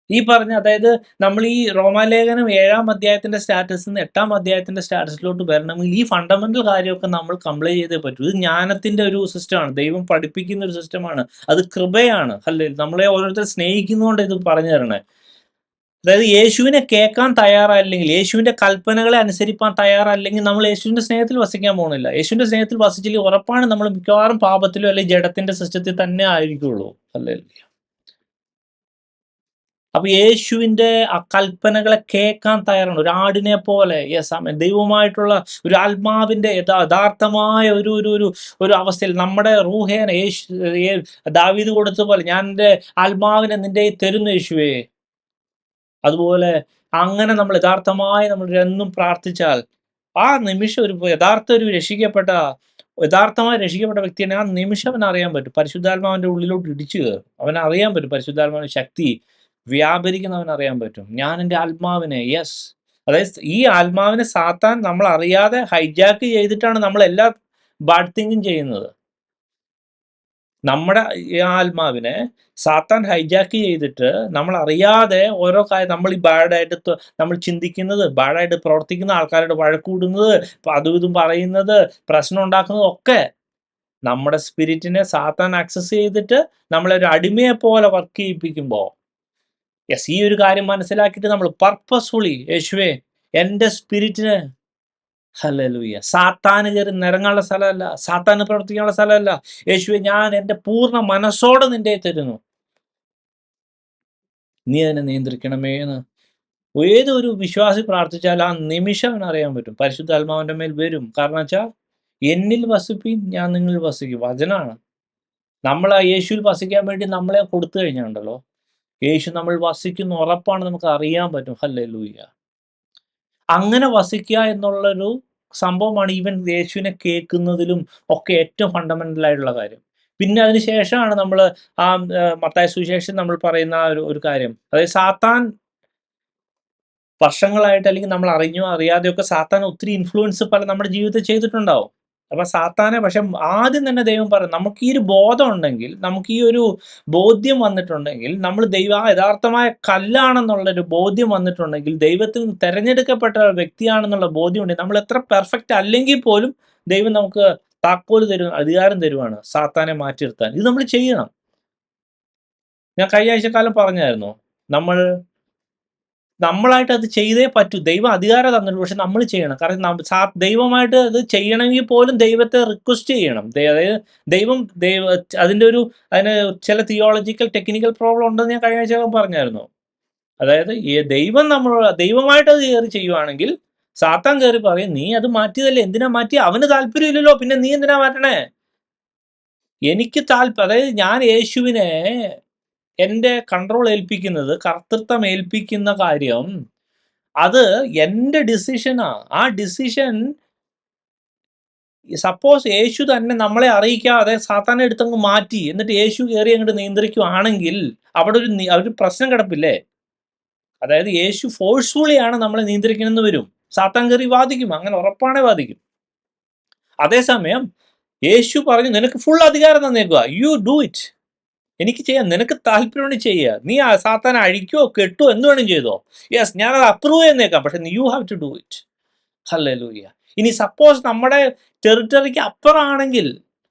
ഈ പറഞ്ഞ, അതായത് നമ്മൾ ഈ റോമാലേഖനം 7-ാം അധ്യായത്തിന്റെ സ്റ്റാറ്റസിൽ നിന്ന് 8-ാം അധ്യായത്തിന്റെ സ്റ്റാറ്റസിലോട്ട് വരണമെങ്കിൽ ഈ ഫണ്ടമെന്റൽ കാര്യമൊക്കെ നമ്മൾ കംപ്ലൈ ചെയ്തേ പറ്റൂ. ഇത് ജ്ഞാനത്തിന്റെ ഒരു സിസ്റ്റമാണ്, ദൈവം പഠിപ്പിക്കുന്ന ഒരു സിസ്റ്റമാണ്, അത് കൃപയാണ്. അല്ലേ, നമ്മളെ ഓരോരുത്തർ സ്നേഹിക്കുന്നതുകൊണ്ട് ഇത് പറഞ്ഞു തരണേ. അതായത് യേശുവിനെ കേൾക്കാൻ തയ്യാറല്ലെങ്കിൽ, യേശുവിന്റെ കൽപ്പനകളെ അനുസരിക്കാൻ തയ്യാറല്ലെങ്കിൽ നമ്മൾ യേശുവിന്റെ സ്നേഹത്തിൽ വസിക്കാൻ പോകുന്നില്ല. യേശുവിന്റെ സ്നേഹത്തിൽ വസിച്ചില്ലെങ്കിൽ ഉറപ്പാണ് നമ്മൾ മിക്കവാറും പാപത്തിലോ അല്ലെങ്കിൽ ജഡത്തിന്റെ സിസ്റ്റത്തിൽ തന്നെ ആയിരിക്കുള്ളൂ. അല്ലേ. അപ്പൊ യേശുവിന്റെ ആ കൽപ്പനകളെ കേൾക്കാൻ തയ്യാറാണ്, ഒരു ആടിനെ പോലെ. യെസ്, ദൈവമായിട്ടുള്ള ഒരു ആത്മാവിന്റെ യഥാർത്ഥമായ ഒരു ഒരു ഒരു ഒരു അവസ്ഥയിൽ നമ്മുടെ റൂഹേന ദാവീദ് കൊടുത്ത പോലെ ഞാൻ എൻ്റെ ആത്മാവിനെ നിന്റെ തരുന്നു യേശുവേ. അതുപോലെ അങ്ങനെ നമ്മൾ യഥാർത്ഥമായി നമ്മൾ എന്നും പ്രാർത്ഥിച്ചാൽ ആ നിമിഷം യഥാർത്ഥമായി രക്ഷിക്കപ്പെട്ട വ്യക്തിയെ ആ നിമിഷം അവൻ അറിയാൻ പറ്റും. പരിശുദ്ധാത്മാവിന്റെ ഉള്ളിലോട്ട് ഇടിച്ചു കയറും. അവൻ അറിയാൻ പറ്റും പരിശുദ്ധാത്മാവിന്റെ ശക്തി വ്യാപരിക്കുന്നവൻ അറിയാൻ പറ്റും. ഞാൻ എൻ്റെ ആത്മാവിനെ, യെസ്, അതായത് ഈ ആത്മാവിനെ സാത്താൻ നമ്മൾ അറിയാതെ ഹൈജാക്ക് ചെയ്തിട്ടാണ് നമ്മൾ എല്ലാ ബാഡ് തിങ്കും ചെയ്യുന്നത്. നമ്മുടെ ആത്മാവിനെ സാത്താൻ ഹൈജാക്ക് ചെയ്തിട്ട് നമ്മൾ അറിയാതെ ഓരോ കാര്യം നമ്മൾ ഈ ബാഡായിട്ട് നമ്മൾ ചിന്തിക്കുന്നത്, ബാഡായിട്ട് പ്രവർത്തിക്കുന്ന, ആൾക്കാരോട് വഴക്കൂടുന്നത്, അതും ഇതും പറയുന്നത്, പ്രശ്നം ഉണ്ടാക്കുന്നത് ഒക്കെ നമ്മുടെ സ്പിരിറ്റിനെ സാത്താൻ ആക്സസ് ചെയ്തിട്ട് നമ്മളെ ഒരു അടിമയെ പോലെ വർക്ക് ചെയ്യിപ്പിക്കുമ്പോൾ, യെസ്, ഈ ഒരു കാര്യം മനസ്സിലാക്കിയിട്ട് നമ്മൾ പർപ്പസ്ഫുള്ളി യേശുവേ എൻ്റെ സ്പിരിറ്റിന് ഹല്ലേലൂയ, സാത്താന് കയറി നിരങ്ങാനുള്ള സ്ഥലമല്ല, സാത്താന് പ്രവർത്തിക്കാനുള്ള സ്ഥലമല്ല. യേശുവെ ഞാൻ എൻ്റെ പൂർണ്ണ മനസ്സോടെ നിന്റെ തരുന്നു, നീ അതിനെ നിയന്ത്രിക്കണമേ എന്ന് ഏതൊരു വിശ്വാസി പ്രാർത്ഥിച്ചാൽ ആ നിമിഷം അറിയാൻ പറ്റും. പരിശുദ്ധാത്മാവിൻ്റെ മേൽ വരും. കാരണം വെച്ചാൽ എന്നിൽ വസിപ്പീൻ ഞാൻ നിങ്ങളിൽ വസിക്കും, വചനാണ്. നമ്മൾ ആ യേശുവിൽ വസിക്കാൻ വേണ്ടി നമ്മളെ കൊടുത്തു കഴിഞ്ഞാണ്ടല്ലോ, യേശു നമ്മൾ വസിക്കുന്ന ഉറപ്പാണ്, നമുക്ക് അറിയാൻ പറ്റും. ഹല്ലേലൂയ. അങ്ങനെ വസിക്കുക എന്നുള്ളൊരു സംഭവമാണ് ഈവൻ യേശുവിനെ കേൾക്കുന്നതിലും ഒക്കെ ഏറ്റവും ഫണ്ടമെന്റൽ ആയിട്ടുള്ള കാര്യം. പിന്നെ അതിന് ശേഷമാണ് നമ്മൾ ആ മത്തായി സുവിശേഷം നമ്മൾ പറയുന്ന ഒരു കാര്യം, അതായത് സാത്താൻ വർഷങ്ങളായിട്ട് അല്ലെങ്കിൽ നമ്മൾ അറിഞ്ഞോ അറിയാതെയൊക്കെ സാത്താൻ ഒത്തിരി ഇൻഫ്ലുവൻസ് നമ്മുടെ ജീവിതത്തിൽ ചെയ്തിട്ടുണ്ടാവും. അപ്പൊ സാത്താനെ പക്ഷെ ആദ്യം തന്നെ ദൈവം പറയും, നമുക്ക് ഈ ഒരു ബോധം ഉണ്ടെങ്കിൽ, നമുക്ക് ഈ ഒരു ബോധ്യം വന്നിട്ടുണ്ടെങ്കിൽ, നമ്മൾ യഥാർത്ഥമായ കല്ലാണെന്നുള്ളൊരു ബോധ്യം വന്നിട്ടുണ്ടെങ്കിൽ, ദൈവത്തിൽ നിന്ന് തെരഞ്ഞെടുക്കപ്പെട്ട വ്യക്തിയാണെന്നുള്ള ബോധ്യം ഉണ്ടെങ്കിൽ, നമ്മൾ എത്ര പെർഫെക്റ്റ് അല്ലെങ്കിൽ പോലും ദൈവം നമുക്ക് താക്കോല് തരും, അധികാരം തരുവാണ് സാത്താനെ മാറ്റി നിർത്താൻ. ഇത് നമ്മൾ ചെയ്യണം. ഞാൻ കഴിഞ്ഞ ആഴ്ചക്കാലം പറഞ്ഞായിരുന്നു, നമ്മളായിട്ട് അത് ചെയ്തേ പറ്റൂ. ദൈവം അധികാരം തന്നിട്ടുണ്ട്, പക്ഷെ നമ്മൾ ചെയ്യണം. കാരണം ദൈവമായിട്ട് അത് ചെയ്യണമെങ്കിൽ പോലും ദൈവത്തെ റിക്വസ്റ്റ് ചെയ്യണം. അതായത് അതിന് ചില തിയോളജിക്കൽ ടെക്നിക്കൽ പ്രോബ്ലം ഉണ്ടെന്ന് ഞാൻ കഴിഞ്ഞ ആഴ്ച പറഞ്ഞായിരുന്നു. അതായത് ദൈവമായിട്ട് അത് കയറി ചെയ്യുവാണെങ്കിൽ സാത്താൻ കയറി പറയും, നീ അത് മാറ്റിയതല്ലേ, എന്തിനാ മാറ്റി? അവന് താല്പര്യമില്ലല്ലോ, പിന്നെ നീ എന്തിനാ മാറ്റണേ? എനിക്ക് അതായത് ഞാൻ യേശുവിനെ എൻ്റെ കൺട്രോൾ ഏൽപ്പിക്കുന്നത്, കർത്തൃത്വം ഏൽപ്പിക്കുന്ന കാര്യം, അത് എൻ്റെ ഡിസിഷനാ. ആ ഡിസിഷൻ സപ്പോസ് യേശു തന്നെ നമ്മളെ അറിയിക്കാതെ സാത്താനെ എടുത്തങ്ങ് മാറ്റി, എന്നിട്ട് യേശു കയറി അങ്ങോട്ട് നിയന്ത്രിക്കുവാണെങ്കിൽ അവിടെ ഒരു പ്രശ്നം കിടപ്പില്ലേ? അതായത് യേശു ഫോഴ്സ്ഫുള്ളിയാണ് നമ്മളെ നിയന്ത്രിക്കണമെന്ന് വരും. സാത്താൻ കയറി വാദിക്കും, അങ്ങനെ ഉറപ്പാണേ വാദിക്കും. അതേസമയം യേശു പറഞ്ഞു, നിനക്ക് ഫുൾ അധികാരം തന്നേക്കുക, യു ഡു ഇറ്റ്, എനിക്ക് ചെയ്യാം, നിനക്ക് താല്പര്യമുണ്ട് ചെയ്യുക, നീ ആ സാത്താനെ അഴിക്കോ കെട്ടോ എന്ത് വേണം ചെയ്തോ, യെസ് ഞാനത് അപ്രൂവ് ചെയ്യുന്നേക്കാം, പക്ഷെ you have to do it. Hallelujah. ഇനി സപ്പോസ് നമ്മുടെ ടെറിട്ടറിക്ക് അപ്പുറമാണെങ്കിൽ,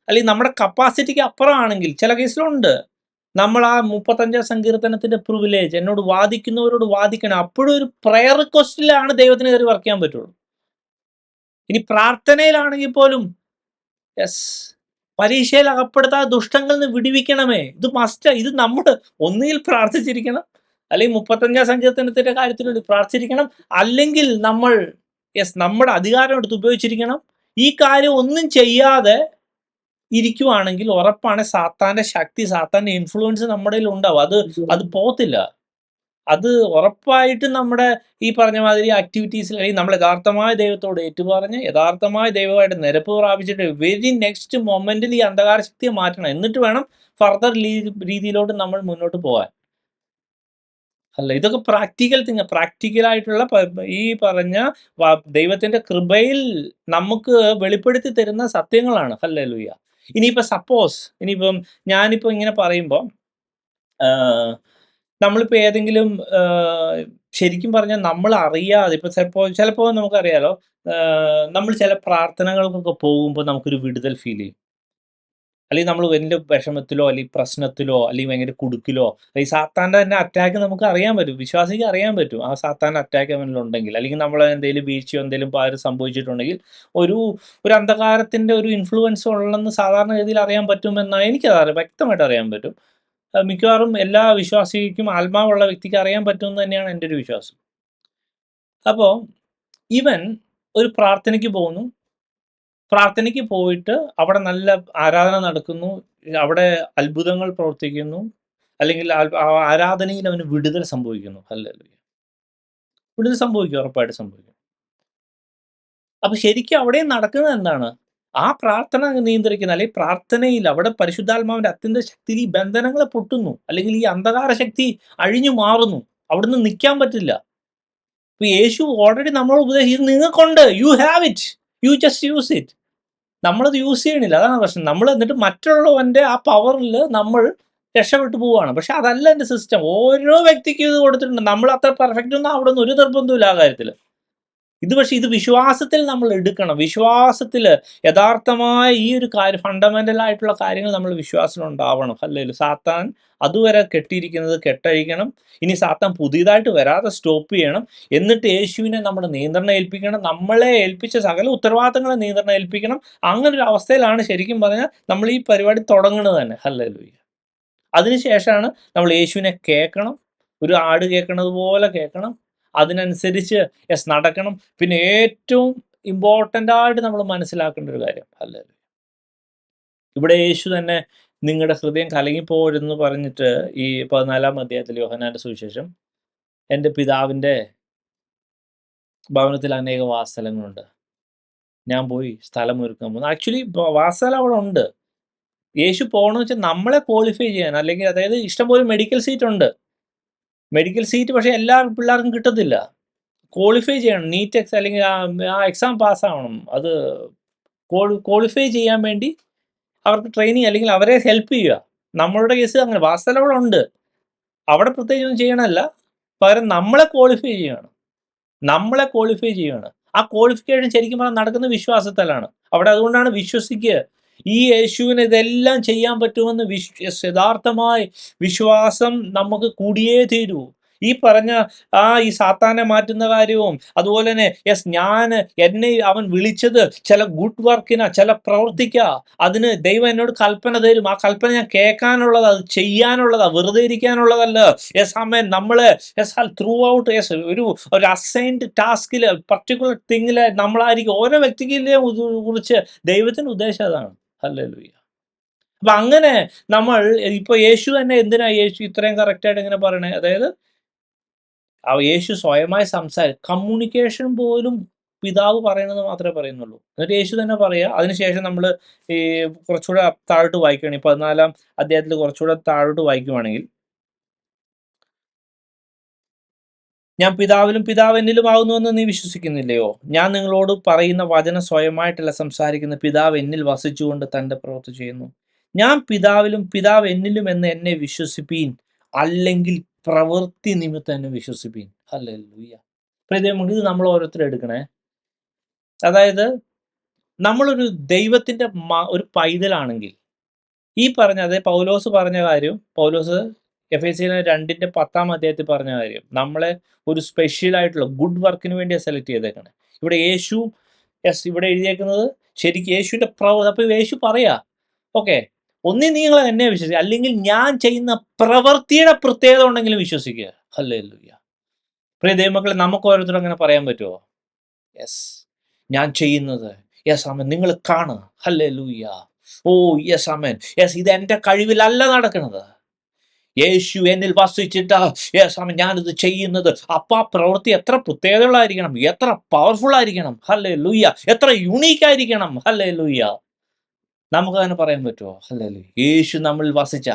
അല്ലെങ്കിൽ നമ്മുടെ കപ്പാസിറ്റിക്ക് അപ്പുറമാണെങ്കിൽ, ചില കേസിലുണ്ട്, നമ്മൾ ആ 35 സങ്കീർത്തനത്തിന്റെ പ്രിവിലേജ്, എന്നോട് വാദിക്കുന്നവരോട് വാദിക്കണം, അപ്പോഴും ഒരു പ്രയർ റിക്വസ്റ്റിലാണ് ദൈവത്തിന് കയറി വർക്ക് ചെയ്യാൻ പറ്റുള്ളൂ. ഇനി പ്രാർത്ഥനയിലാണെങ്കിൽ പോലും യെസ്, പരീക്ഷയിൽ അകപ്പെടുത്താതെ ദുഷ്ടങ്ങളിൽ നിന്ന് വിടുവിക്കണമേ, ഇത് മസ്റ്റ്. ഇത് നമ്മൾ ഒന്നുകിൽ പ്രാർത്ഥിച്ചിരിക്കണം, അല്ലെങ്കിൽ 35 സങ്കീർത്തനത്തിന്റെ കാര്യത്തിൽ വേണ്ടി പ്രാർത്ഥിച്ചിരിക്കണം, അല്ലെങ്കിൽ നമ്മൾ നമ്മുടെ അധികാരം എടുത്ത് ഉപയോഗിച്ചിരിക്കണം. ഈ കാര്യം ഒന്നും ചെയ്യാതെ ഇരിക്കുവാണെങ്കിൽ ഉറപ്പാണ് സാത്താന്റെ ശക്തി, സാത്താന്റെ ഇൻഫ്ലുവൻസ് നമ്മുടെ ഉണ്ടാവും. അത് പോകത്തില്ല. അത് ഉറപ്പായിട്ടും നമ്മുടെ ഈ പറഞ്ഞ മാതിരി ആക്ടിവിറ്റീസിൽ, അല്ലെങ്കിൽ നമ്മൾ യഥാർത്ഥമായ ദൈവത്തോട് ഏറ്റുപറഞ്ഞ് യഥാർത്ഥമായ ദൈവമായിട്ട് നിരപ്പ് പ്രാപിച്ചിട്ട് വെരി നെക്സ്റ്റ് മൊമെന്റിൽ ഈ അന്ധകാര ശക്തിയെ മാറ്റണം. എന്നിട്ട് വേണം ഫർദർ രീതിയിലോട്ട് നമ്മൾ മുന്നോട്ട് പോകാൻ. അല്ല, ഇതൊക്കെ പ്രാക്ടിക്കലായിട്ടുള്ള ഈ പറഞ്ഞ ദൈവത്തിന്റെ കൃപയിൽ നമുക്ക് വെളിപ്പെടുത്തി തരുന്ന സത്യങ്ങളാണ്. ഹല്ലേലൂയ. ഇനിയിപ്പം ഞാനിപ്പോൾ ഇങ്ങനെ പറയുമ്പോൾ, നമ്മളിപ്പോൾ ഏതെങ്കിലും ശരിക്കും പറഞ്ഞാൽ നമ്മൾ അറിയാതെ, ഇപ്പം ചിലപ്പോൾ നമുക്കറിയാലോ, നമ്മൾ ചില പ്രാർത്ഥനകൾക്കൊക്കെ പോകുമ്പോൾ നമുക്കൊരു വിടുതൽ ഫീൽ ചെയ്യും. അല്ലെങ്കിൽ നമ്മൾ വലിയ വിഷമത്തിലോ അല്ലെങ്കിൽ പ്രശ്നത്തിലോ അല്ലെങ്കിൽ ഭയങ്കര കുടുക്കിലോ, അല്ലെങ്കിൽ സാത്താൻ്റെ തന്നെ അറ്റാക്ക് നമുക്ക് അറിയാൻ പറ്റും, വിശ്വാസിക്ക് അറിയാൻ പറ്റും ആ സാത്താൻ്റെ അറ്റാക്ക് അവനിലുണ്ടെങ്കിൽ, അല്ലെങ്കിൽ നമ്മൾ എന്തെങ്കിലും വീഴ്ചയോ എന്തെങ്കിലും സംഭവിച്ചിട്ടുണ്ടെങ്കിൽ ഒരു അന്ധകാരത്തിൻ്റെ ഒരു ഇൻഫ്ലുവൻസ് ഉള്ളെന്ന് സാധാരണഗതിയിൽ അറിയാൻ പറ്റുമെന്നാണ് എനിക്കത് വ്യക്തമായിട്ട് അറിയാൻ പറ്റും. മിക്കവാറും എല്ലാ വിശ്വാസിക്കും, ആത്മാവുള്ള വ്യക്തിക്ക് അറിയാൻ പറ്റുമെന്ന് തന്നെയാണ് എൻ്റെ ഒരു വിശ്വാസം. അപ്പോൾ ഇവൻ ഒരു പ്രാർത്ഥനയ്ക്ക് പോകുന്നു, പ്രാർത്ഥനയ്ക്ക് പോയിട്ട് അവിടെ നല്ല ആരാധന നടക്കുന്നു, അവിടെ അത്ഭുതങ്ങൾ പ്രവർത്തിക്കുന്നു, അല്ലെങ്കിൽ ആരാധനയിൽ അവന് വിടുതൽ സംഭവിക്കുന്നു. ഹല്ലേലൂയ. വിടുതൽ സംഭവിക്കും, ഉറപ്പായിട്ട് സംഭവിക്കും. അപ്പൊ ശരിക്കും അവിടെയും നടക്കുന്നത് എന്താണ്? ആ പ്രാർത്ഥന നിയന്ത്രിക്കുന്ന, അല്ലെങ്കിൽ പ്രാർത്ഥനയിൽ അവിടെ പരിശുദ്ധാത്മാവിന്റെ അത്യന്ത ശക്തിയിൽ ഈ ബന്ധനങ്ങളെ പൊട്ടുന്നു, അല്ലെങ്കിൽ ഈ അന്ധകാര ശക്തി അഴിഞ്ഞു മാറുന്നു, അവിടുന്ന് നിൽക്കാൻ പറ്റില്ല. ഇപ്പൊ യേശു ഓൾറെഡി നമ്മളോട് ഉപദേശിച്ചത് നിങ്ങൾക്കുണ്ട്, you have it, you just use it. നമ്മളത് യൂസ് ചെയ്യണില്ല, അതാണ് പ്രശ്നം. നമ്മൾ എന്നിട്ട് മറ്റുള്ളവന്റെ ആ പവറിൽ നമ്മൾ രക്ഷപ്പെട്ടു പോവുകയാണ്. പക്ഷെ അതല്ല എൻ്റെ സിസ്റ്റം. ഓരോ വ്യക്തിക്കും ഇത് കൊടുത്തിട്ടുണ്ട്. നമ്മൾ അത്ര പെർഫെക്റ്റ് ഒന്നും അവിടെ ഒന്നും ഒരു നിർബന്ധമില്ല ആ കാര്യത്തിൽ. പക്ഷേ ഇത് വിശ്വാസത്തിൽ നമ്മൾ എടുക്കണം. വിശ്വാസത്തിൽ യഥാർത്ഥമായ ഈ ഒരു കാര്യം, ഫണ്ടമെന്റൽ ആയിട്ടുള്ള കാര്യങ്ങൾ നമ്മൾ വിശ്വാസം ഉണ്ടാവണം. ഹല്ലേലൂയ. സാത്താൻ അതുവരെ കെട്ടിയിരിക്കുന്നത് കെട്ടഴിക്കണം. ഇനി സാത്താൻ പുതിയതായിട്ട് വരാതെ സ്റ്റോപ്പ് ചെയ്യണം. എന്നിട്ട് യേശുവിനെ നമ്മുടെ നിയന്ത്രണം ഏൽപ്പിക്കണം. നമ്മളെ ഏൽപ്പിച്ച സകല ഉത്തരവാദിത്തങ്ങളെ നിയന്ത്രണം ഏൽപ്പിക്കണം. അങ്ങനെ ഒരു അവസ്ഥയിലാണ് ശരിക്കും പറഞ്ഞാൽ നമ്മൾ ഈ പരിപാടി തുടങ്ങുന്നത് തന്നെ. ഹല്ലേലൂയ. അതിനുശേഷമാണ് നമ്മൾ യേശുവിനെ കേൾക്കണം. ഒരു ആട് കേൾക്കണത് പോലെ കേൾക്കണം. അതിനനുസരിച്ച് നടക്കണം. പിന്നെ ഏറ്റവും ഇമ്പോർട്ടൻ്റ് ആയിട്ട് നമ്മൾ മനസ്സിലാക്കേണ്ട ഒരു കാര്യം, ഹല്ലേലൂയ, ഇവിടെ യേശു തന്നെ നിങ്ങളുടെ ഹൃദയം കലങ്ങിപ്പോരെന്ന് പറഞ്ഞിട്ട് ഈ 14-ാം അധ്യായത്തിൽ യോഹന്നാന്റെ സുവിശേഷം, എൻ്റെ പിതാവിൻ്റെ ഭവനത്തിൽ അനേക വാസസ്ഥലങ്ങളുണ്ട്, ഞാൻ പോയി സ്ഥലം ഒരുക്കാൻ പോകുന്നു. ആക്ച്വലി വാസസ്ഥലം അവിടെ ഉണ്ട്. യേശു പോകണമെന്ന് വെച്ചാൽ നമ്മളെ ക്വാളിഫൈ ചെയ്യാൻ, അല്ലെങ്കിൽ അതായത് ഇഷ്ടംപോലെ മെഡിക്കൽ സീറ്റ് ഉണ്ട്. മെഡിക്കൽ സീറ്റ് പക്ഷേ എല്ലാ പിള്ളേർക്കും കിട്ടത്തില്ല. ക്വാളിഫൈ ചെയ്യണം, നീറ്റ് അല്ലെങ്കിൽ ആ എക്സാം പാസ്സാവണം. അത് ക്വാളിഫൈ ചെയ്യാൻ വേണ്ടി അവർക്ക് ട്രെയിനിങ് അല്ലെങ്കിൽ അവരെ ഹെൽപ്പ് ചെയ്യുക. നമ്മളുടെ കേസ് അങ്ങനെ വാസ്തവം അവിടെ ഉണ്ട്, അവിടെ പ്രത്യേകിച്ച് ഒന്നും ചെയ്യണമല്ല, പകരം നമ്മളെ ക്വാളിഫൈ ചെയ്യുകയാണ്. ആ ക്വാളിഫിക്കേഷൻ ശരിക്കും പറഞ്ഞാൽ നടക്കുന്ന വിശ്വാസത്താലാണ്. അവിടെ അതുകൊണ്ടാണ് വിശ്വസിക്കുക, ഈ യേശുവിന് ഇതെല്ലാം ചെയ്യാൻ പറ്റുമെന്ന് യഥാർത്ഥമായ വിശ്വാസം നമുക്ക് കൂടിയേ തീരൂ. ഈ പറഞ്ഞ ഈ സാത്താനെ മാറ്റുന്ന കാര്യവും അതുപോലെ തന്നെ എന്നെ അവൻ വിളിച്ചത് ചില ഗുഡ് വർക്കിനാ, ചില പ്രവർത്തിക്കാ. അതിന് ദൈവം എന്നോട് കൽപ്പന തരും. ആ കൽപ്പന ഞാൻ കേൾക്കാനുള്ളതാ, അത് ചെയ്യാനുള്ളതാ, വെറുതെ ഇരിക്കാനുള്ളതല്ല. ആമേൻ. നമ്മള് ത്രൂ ഔട്ട് ഒരു അസൈൻഡ് ടാസ്കില്, പർട്ടിക്കുലർ തിങ്ങില് നമ്മളായിരിക്കും. ഓരോ വ്യക്തികളെ കുറിച്ച് ദൈവത്തിന്റെ ഉദ്ദേശം അതാണ്. ഹല്ലേലൂയ. അപ്പൊ അങ്ങനെ നമ്മൾ ഇപ്പൊ യേശു തന്നെ എന്തിനാ യേശു ഇത്രയും കറക്റ്റായിട്ട് ഇങ്ങനെ പറയണേ? അതായത് യേശു സ്വയമായി കമ്മ്യൂണിക്കേഷൻ പോലും പിതാവ് പറയണത് മാത്രമേ പറയുന്നുള്ളൂ. എന്നിട്ട് യേശു തന്നെ പറയുക. അതിനുശേഷം നമ്മൾ ഈ കുറച്ചുകൂടെ താഴോട്ട് വായിക്കുകയാണെങ്കിൽ 14 അധ്യായത്തിൽ കുറച്ചുകൂടെ താഴോട്ട് വായിക്കുവാണെങ്കിൽ, ഞാൻ പിതാവിലും പിതാവ് എന്നിലും ആകുന്നുവെന്ന് നീ വിശ്വസിക്കുന്നില്ലയോ? ഞാൻ നിങ്ങളോട് പറയുന്ന വചനം സ്വയമായിട്ടല്ല സംസാരിക്കുന്ന, പിതാവ് എന്നിൽ വസിച്ചുകൊണ്ട് തൻ്റെ പ്രവൃത്തി ചെയ്യുന്നു. ഞാൻ പിതാവിലും പിതാവ് എന്നിലും എന്ന് എന്നെ വിശ്വസിപ്പീൻ, അല്ലെങ്കിൽ പ്രവൃത്തി നിമിത്തം എന്നെ വിശ്വസിപ്പീൻ. ഹല്ലേലൂയ. ഇത് നമ്മൾ ഓരോരുത്തരും എടുക്കണേ. അതായത് നമ്മളൊരു ദൈവത്തിന്റെ ഒരു പൈതലാണെങ്കിൽ, ഈ പറഞ്ഞ അതേ പൗലോസ് പറഞ്ഞ കാര്യം, പൗലോസ് എഫേസ്യർ 2:10 അധ്യായത്തിൽ പറഞ്ഞ കാര്യം, നമ്മളെ ഒരു സ്പെഷ്യൽ ആയിട്ടുള്ള ഗുഡ് വർക്കിന് വേണ്ടിയാണ് സെലക്ട് ചെയ്തേക്കണേ. ഇവിടെ യേശു ഇവിടെ എഴുതിയേക്കുന്നത് ശരിക്കും യേശുവിന്റെ അപ്പൊ യേശു പറയാ, ഓക്കെ, ഒന്നേ നിങ്ങൾ എന്നെ വിശ്വസിക്കുക, അല്ലെങ്കിൽ ഞാൻ ചെയ്യുന്ന പ്രവൃത്തിയുടെ പ്രത്യേകത ഉണ്ടെങ്കിലും വിശ്വസിക്കുക. ഹല്ലേലൂയ. പ്രിയ ദൈവമക്കളെ, നമുക്ക് ഓരോരുത്തരും അങ്ങനെ പറയാൻ പറ്റുമോ? ഞാൻ ചെയ്യുന്നത് ആമേൻ നിങ്ങൾ കാണുക. ഹല്ലേലൂയ. ആമേൻ. ഇത് എൻ്റെ കഴിവിലല്ല നടക്കുന്നത്, യേശു എന്നിൽ വസിച്ചിട്ട് ആമേൻ ഞാനിത് ചെയ്യുന്നത്. ആ പ്രവൃത്തി എത്ര പ്രത്യേകതകളായിരിക്കണം, എത്ര പവർഫുൾ ആയിരിക്കണം. ഹല്ലേലൂയ. എത്ര യുണീക്ക് ആയിരിക്കണം. ഹല്ലേലൂയ. നമുക്കങ്ങനെ പറയാൻ പറ്റുമോ? ഹല്ലേലൂയ. യേശു നമ്മളിൽ വസിച്ച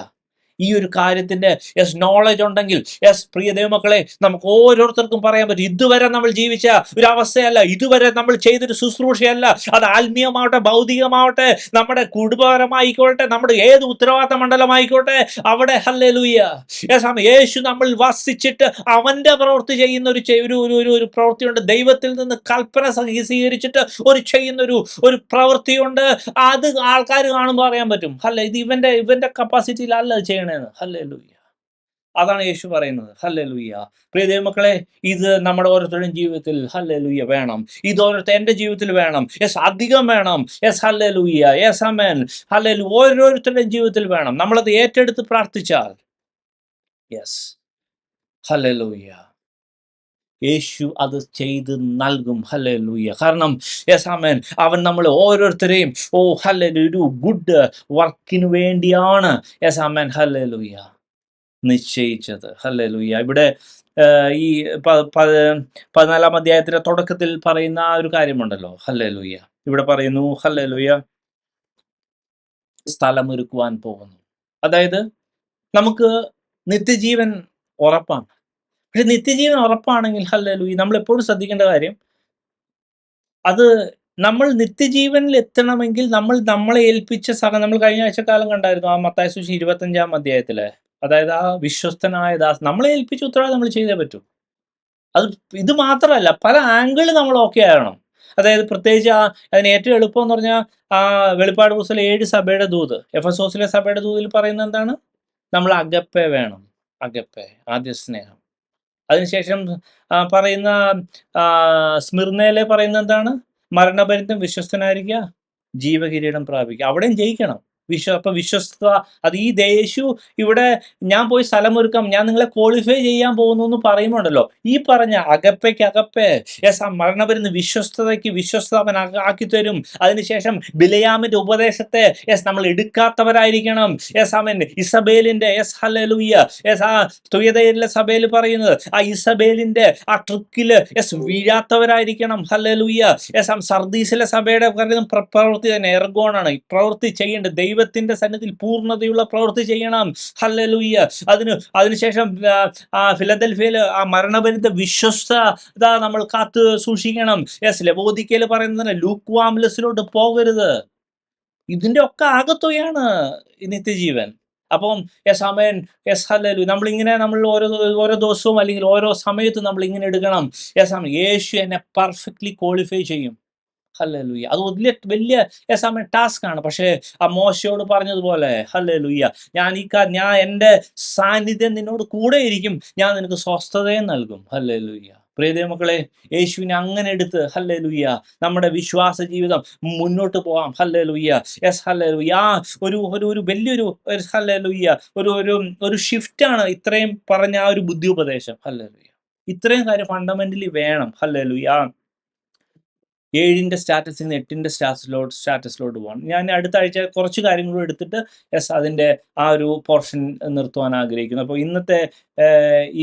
ഈ ഒരു കാര്യത്തിന്റെ നോളജ് ഉണ്ടെങ്കിൽ, പ്രിയ ദൈവമക്കളെ, നമുക്ക് ഓരോരുത്തർക്കും പറയാൻ പറ്റും, ഇതുവരെ നമ്മൾ ജീവിച്ച ഒരു അവസ്ഥയല്ല, ഇതുവരെ നമ്മൾ ചെയ്തൊരു ശുശ്രൂഷയല്ല, അത് ആത്മീയമാവട്ടെ ഭൗതികമാവട്ടെ, നമ്മുടെ കുടുംബപരമായിക്കോട്ടെ, നമ്മുടെ ഏത് ഉത്തരവാദിത്ത മണ്ഡലമായിക്കോട്ടെ, അവിടെ ഹല്ലേലൂയ യേശു നമ്മൾ വസിച്ചിട്ട് അവന്റെ പ്രവൃത്തി ചെയ്യുന്ന ഒരു പ്രവൃത്തിയുണ്ട്. ദൈവത്തിൽ നിന്ന് കൽപ്പന സ്വീകരിച്ചിട്ട് ചെയ്യുന്ന ഒരു പ്രവൃത്തിയുണ്ട്. അത് ആൾക്കാർ കാണുമ്പോൾ അറിയാൻ പറ്റും, ഇത് ഇവന്റെ കപ്പാസിറ്റിയിലല്ല ചെയ്യണേന്ന്. ഹല്ലേലൂയ. അതാണ് യേശു പറയുന്നത്. ഹല്ലേലൂയ. പ്രിയ ദൈവമക്കളെ, ഇത് നമ്മുടെ ഓരോരുത്തരുടെയും ജീവിതത്തിൽ ഹല്ലേലൂയ വേണം. ഇത് എന്റെ ജീവിതത്തിൽ വേണം. അധികം വേണം. ഹല്ലേലൂയ. ആമേൻ. ഹല്ലേലൂയ. ഓരോരുത്തരുടെയും ജീവിതത്തിൽ വേണം. നമ്മളത് ഏറ്റെടുത്ത് പ്രാർത്ഥിച്ചാൽ ഹല്ലേലൂയ, യേശു അത് ചെയ്ത് നൽകും. ഹല്ലേലൂയ. കാരണം ആമേൻ, അവൻ നമ്മൾ ഓരോരുത്തരെയും ഹല്ലേലൂയ ഒരു ഗുഡ് വർക്കിന് വേണ്ടിയാണ് ആമേൻ ഹല്ലേലൂയ നിശ്ചയിച്ചത്. ഹല്ലേലൂയ. ഇവിടെ ഈ 14 അധ്യായത്തിന്റെ തുടക്കത്തിൽ പറയുന്ന ആ ഒരു കാര്യമുണ്ടല്ലോ. ഹല്ലേലൂയ. ഇവിടെ പറയുന്നു, ഹല്ലേലൂയ, സ്ഥലമൊരുക്കുവാൻ പോകുന്നു. അതായത് നമുക്ക് നിത്യജീവൻ ഉറപ്പാണ്. പക്ഷെ നിത്യജീവൻ ഉറപ്പാണെങ്കിൽ ഹല്ലേലൂയ, നമ്മൾ എപ്പോഴും ശ്രദ്ധിക്കേണ്ട കാര്യം, അത് നമ്മൾ നിത്യജീവനിൽ എത്തണമെങ്കിൽ നമ്മളെ ഏൽപ്പിച്ച നമ്മൾ കഴിഞ്ഞ ആഴ്ചക്കാലം കണ്ടായിരുന്നു ആ മത്തായി സുവിശേഷം 25 അധ്യായത്തില്, അതായത് ആ വിശ്വസ്തനായ ദാസ് നമ്മളെ ഏൽപ്പിച്ച ഉത്തരവാദിത്തം നമ്മൾ ചെയ്തേ പറ്റൂ. അത് ഇത് മാത്രമല്ല, പല ആംഗിളിൽ നമ്മൾ ഓക്കെ ആകണം. അതായത് പ്രത്യേകിച്ച് അതിന് ഏറ്റവും എളുപ്പം എന്ന് പറഞ്ഞാൽ വെളിപ്പാട് പുസ്തകം 7 സഭയുടെ ദൂത്, എഫെസോസിലെ സഭയുടെ ദൂതിൽ പറയുന്നത് എന്താണ്? നമ്മൾ അഗപ്പെ വേണം. അഗപ്പെ, ആദ്യ സ്നേഹം. അതിനുശേഷം പറയുന്ന സ്മിർനയിലെ പറയുന്ന എന്താണ്? മരണപര്യന്തം വിശ്വസ്തനായിരിക്കുക, ജീവകിരീടം പ്രാപിക്കുക. അവിടെയും ജയിക്കണം. അപ്പൊ വിശ്വസ്തത, അത് ഈ യേശു ഇവിടെ ഞാൻ പോയി സ്ഥലമൊരുക്കാം, ഞാൻ നിങ്ങളെ ക്വാളിഫൈ ചെയ്യാൻ പോകുന്നു എന്ന് പറയുമ്പോണ്ടല്ലോ, ഈ പറഞ്ഞ അകപ്പെ മരണപരുന്ന വിശ്വസ്തതയ്ക്ക് വിശ്വസ്ത അവൻ ആക്കി തരും. അതിനുശേഷം ബിലയാമിന്റെ ഉപദേശത്തെ നമ്മൾ എടുക്കാത്തവരായിരിക്കണം. അവൻ ഇസബേലിന്റെ ഹല്ലേലൂയ തുയതയിലെ സഭയിൽ പറയുന്നത്, ആ ഇസബേലിന്റെ ആ ട്രിക്കില് വീഴാത്തവരായിരിക്കണം. ഹല്ലേലൂയ. സർദീസിലെ സഭയുടെ പ്രവൃത്തി തന്നെ എർഗോണാണ്, പ്രവൃത്തി ചെയ്യേണ്ടത്. ദൈവത്തിന്റെ സന്നിധിയിൽ പൂർണ്ണതയുള്ള പ്രവൃത്തി ചെയ്യണം. ഹല്ലേലൂയ. അതിനുശേഷം ഫിലദൽഫിയയിൽ ആ മരണപരിത വിശ്വസ്തത നമ്മൾ കാത്ത് സൂക്ഷിക്കണം. യെസ്, ലവോദിക്കയിൽ പറയുന്നത് ലൂക്ക് വാംലെസ്സിലോട്ട് പോകരുത്. ഇതിന്റെ ഒക്കെ ആകത്തുകയാണ് ഈ നിത്യജീവൻ. അപ്പം യെസ് ആമേൻ, യെസ് ഹല്ലേലൂയ. നമ്മൾ ഓരോ ദിവസവും അല്ലെങ്കിൽ ഓരോ സമയത്തും നമ്മൾ ഇങ്ങനെ എടുക്കണം. യെസ് ആമേൻ, യേശു എന്നെ പെർഫെക്റ്റ്ലി ക്വാളിഫൈ ചെയ്യും. ഹല്ലേലൂയ. അത് വലിയ യെസ് ആമേൻ ടാസ്ക് ആണ്. പക്ഷേ ആ മോശയോട് പറഞ്ഞതുപോലെ ഹല്ലേലൂയ, ഞാൻ എൻ്റെ സാന്നിധ്യം നിന്നോട് കൂടെ ഇരിക്കും, ഞാൻ നിനക്ക് സ്വസ്ഥതയും നൽകും. ഹല്ലേലൂയ. പ്രിയ മക്കളെ, യേശുവിനെ അങ്ങനെ എടുത്ത് ഹല്ലേലൂയ നമ്മുടെ വിശ്വാസ ജീവിതം മുന്നോട്ട് പോകാം. ഹല്ലേലൂയ. Yes hallelujah. ഒരു വലിയൊരു ഹല്ലേലൂയ ഒരു ഷിഫ്റ്റാണ് ഇത്രയും പറഞ്ഞ ആ ഒരു ബുദ്ധി ഉപദേശം. ഹല്ലേലൂയ. ഇത്രയും കാര്യം ഫണ്ടമെന്റലി വേണം. ഹല്ലേലൂയ. 7ന്റെ സ്റ്റാറ്റസിൽ നിന്ന് 8ന്റെ സ്റ്റാറ്റസിലോട്ട് പോകണം. ഞാൻ അടുത്ത ആഴ്ച കുറച്ച് കാര്യങ്ങളും എടുത്തിട്ട് യെസ് അതിൻ്റെ ആ ഒരു പോർഷൻ നിർത്തുവാൻ ആഗ്രഹിക്കുന്നു. അപ്പോൾ ഇന്നത്തെ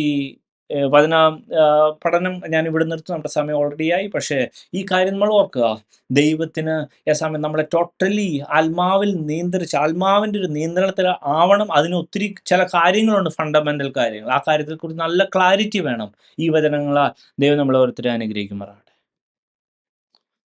ഈ പഠനം ഞാൻ ഇവിടെ നിർത്തും. നമ്മുടെ സമയം ഓൾറെഡി ആയി. പക്ഷേ ഈ കാര്യം നമ്മൾ ഓർക്കുക, ദൈവത്തിന് സമയം നമ്മളെ ടോട്ടലി ആത്മാവിൽ ആത്മാവിൻ്റെ ഒരു നിയന്ത്രണത്തിൽ ആവണം. അതിന് ഒത്തിരി ചില കാര്യങ്ങളുണ്ട്, ഫണ്ടമെൻ്റൽ കാര്യങ്ങൾ. ആ കാര്യത്തെക്കുറിച്ച് നല്ല ക്ലാരിറ്റി വേണം. ഈ വചനങ്ങളാൽ ദൈവം നമ്മളെ ഓരോരുത്തരെ അനുഗ്രഹിക്കുമാറാകട്ടെ.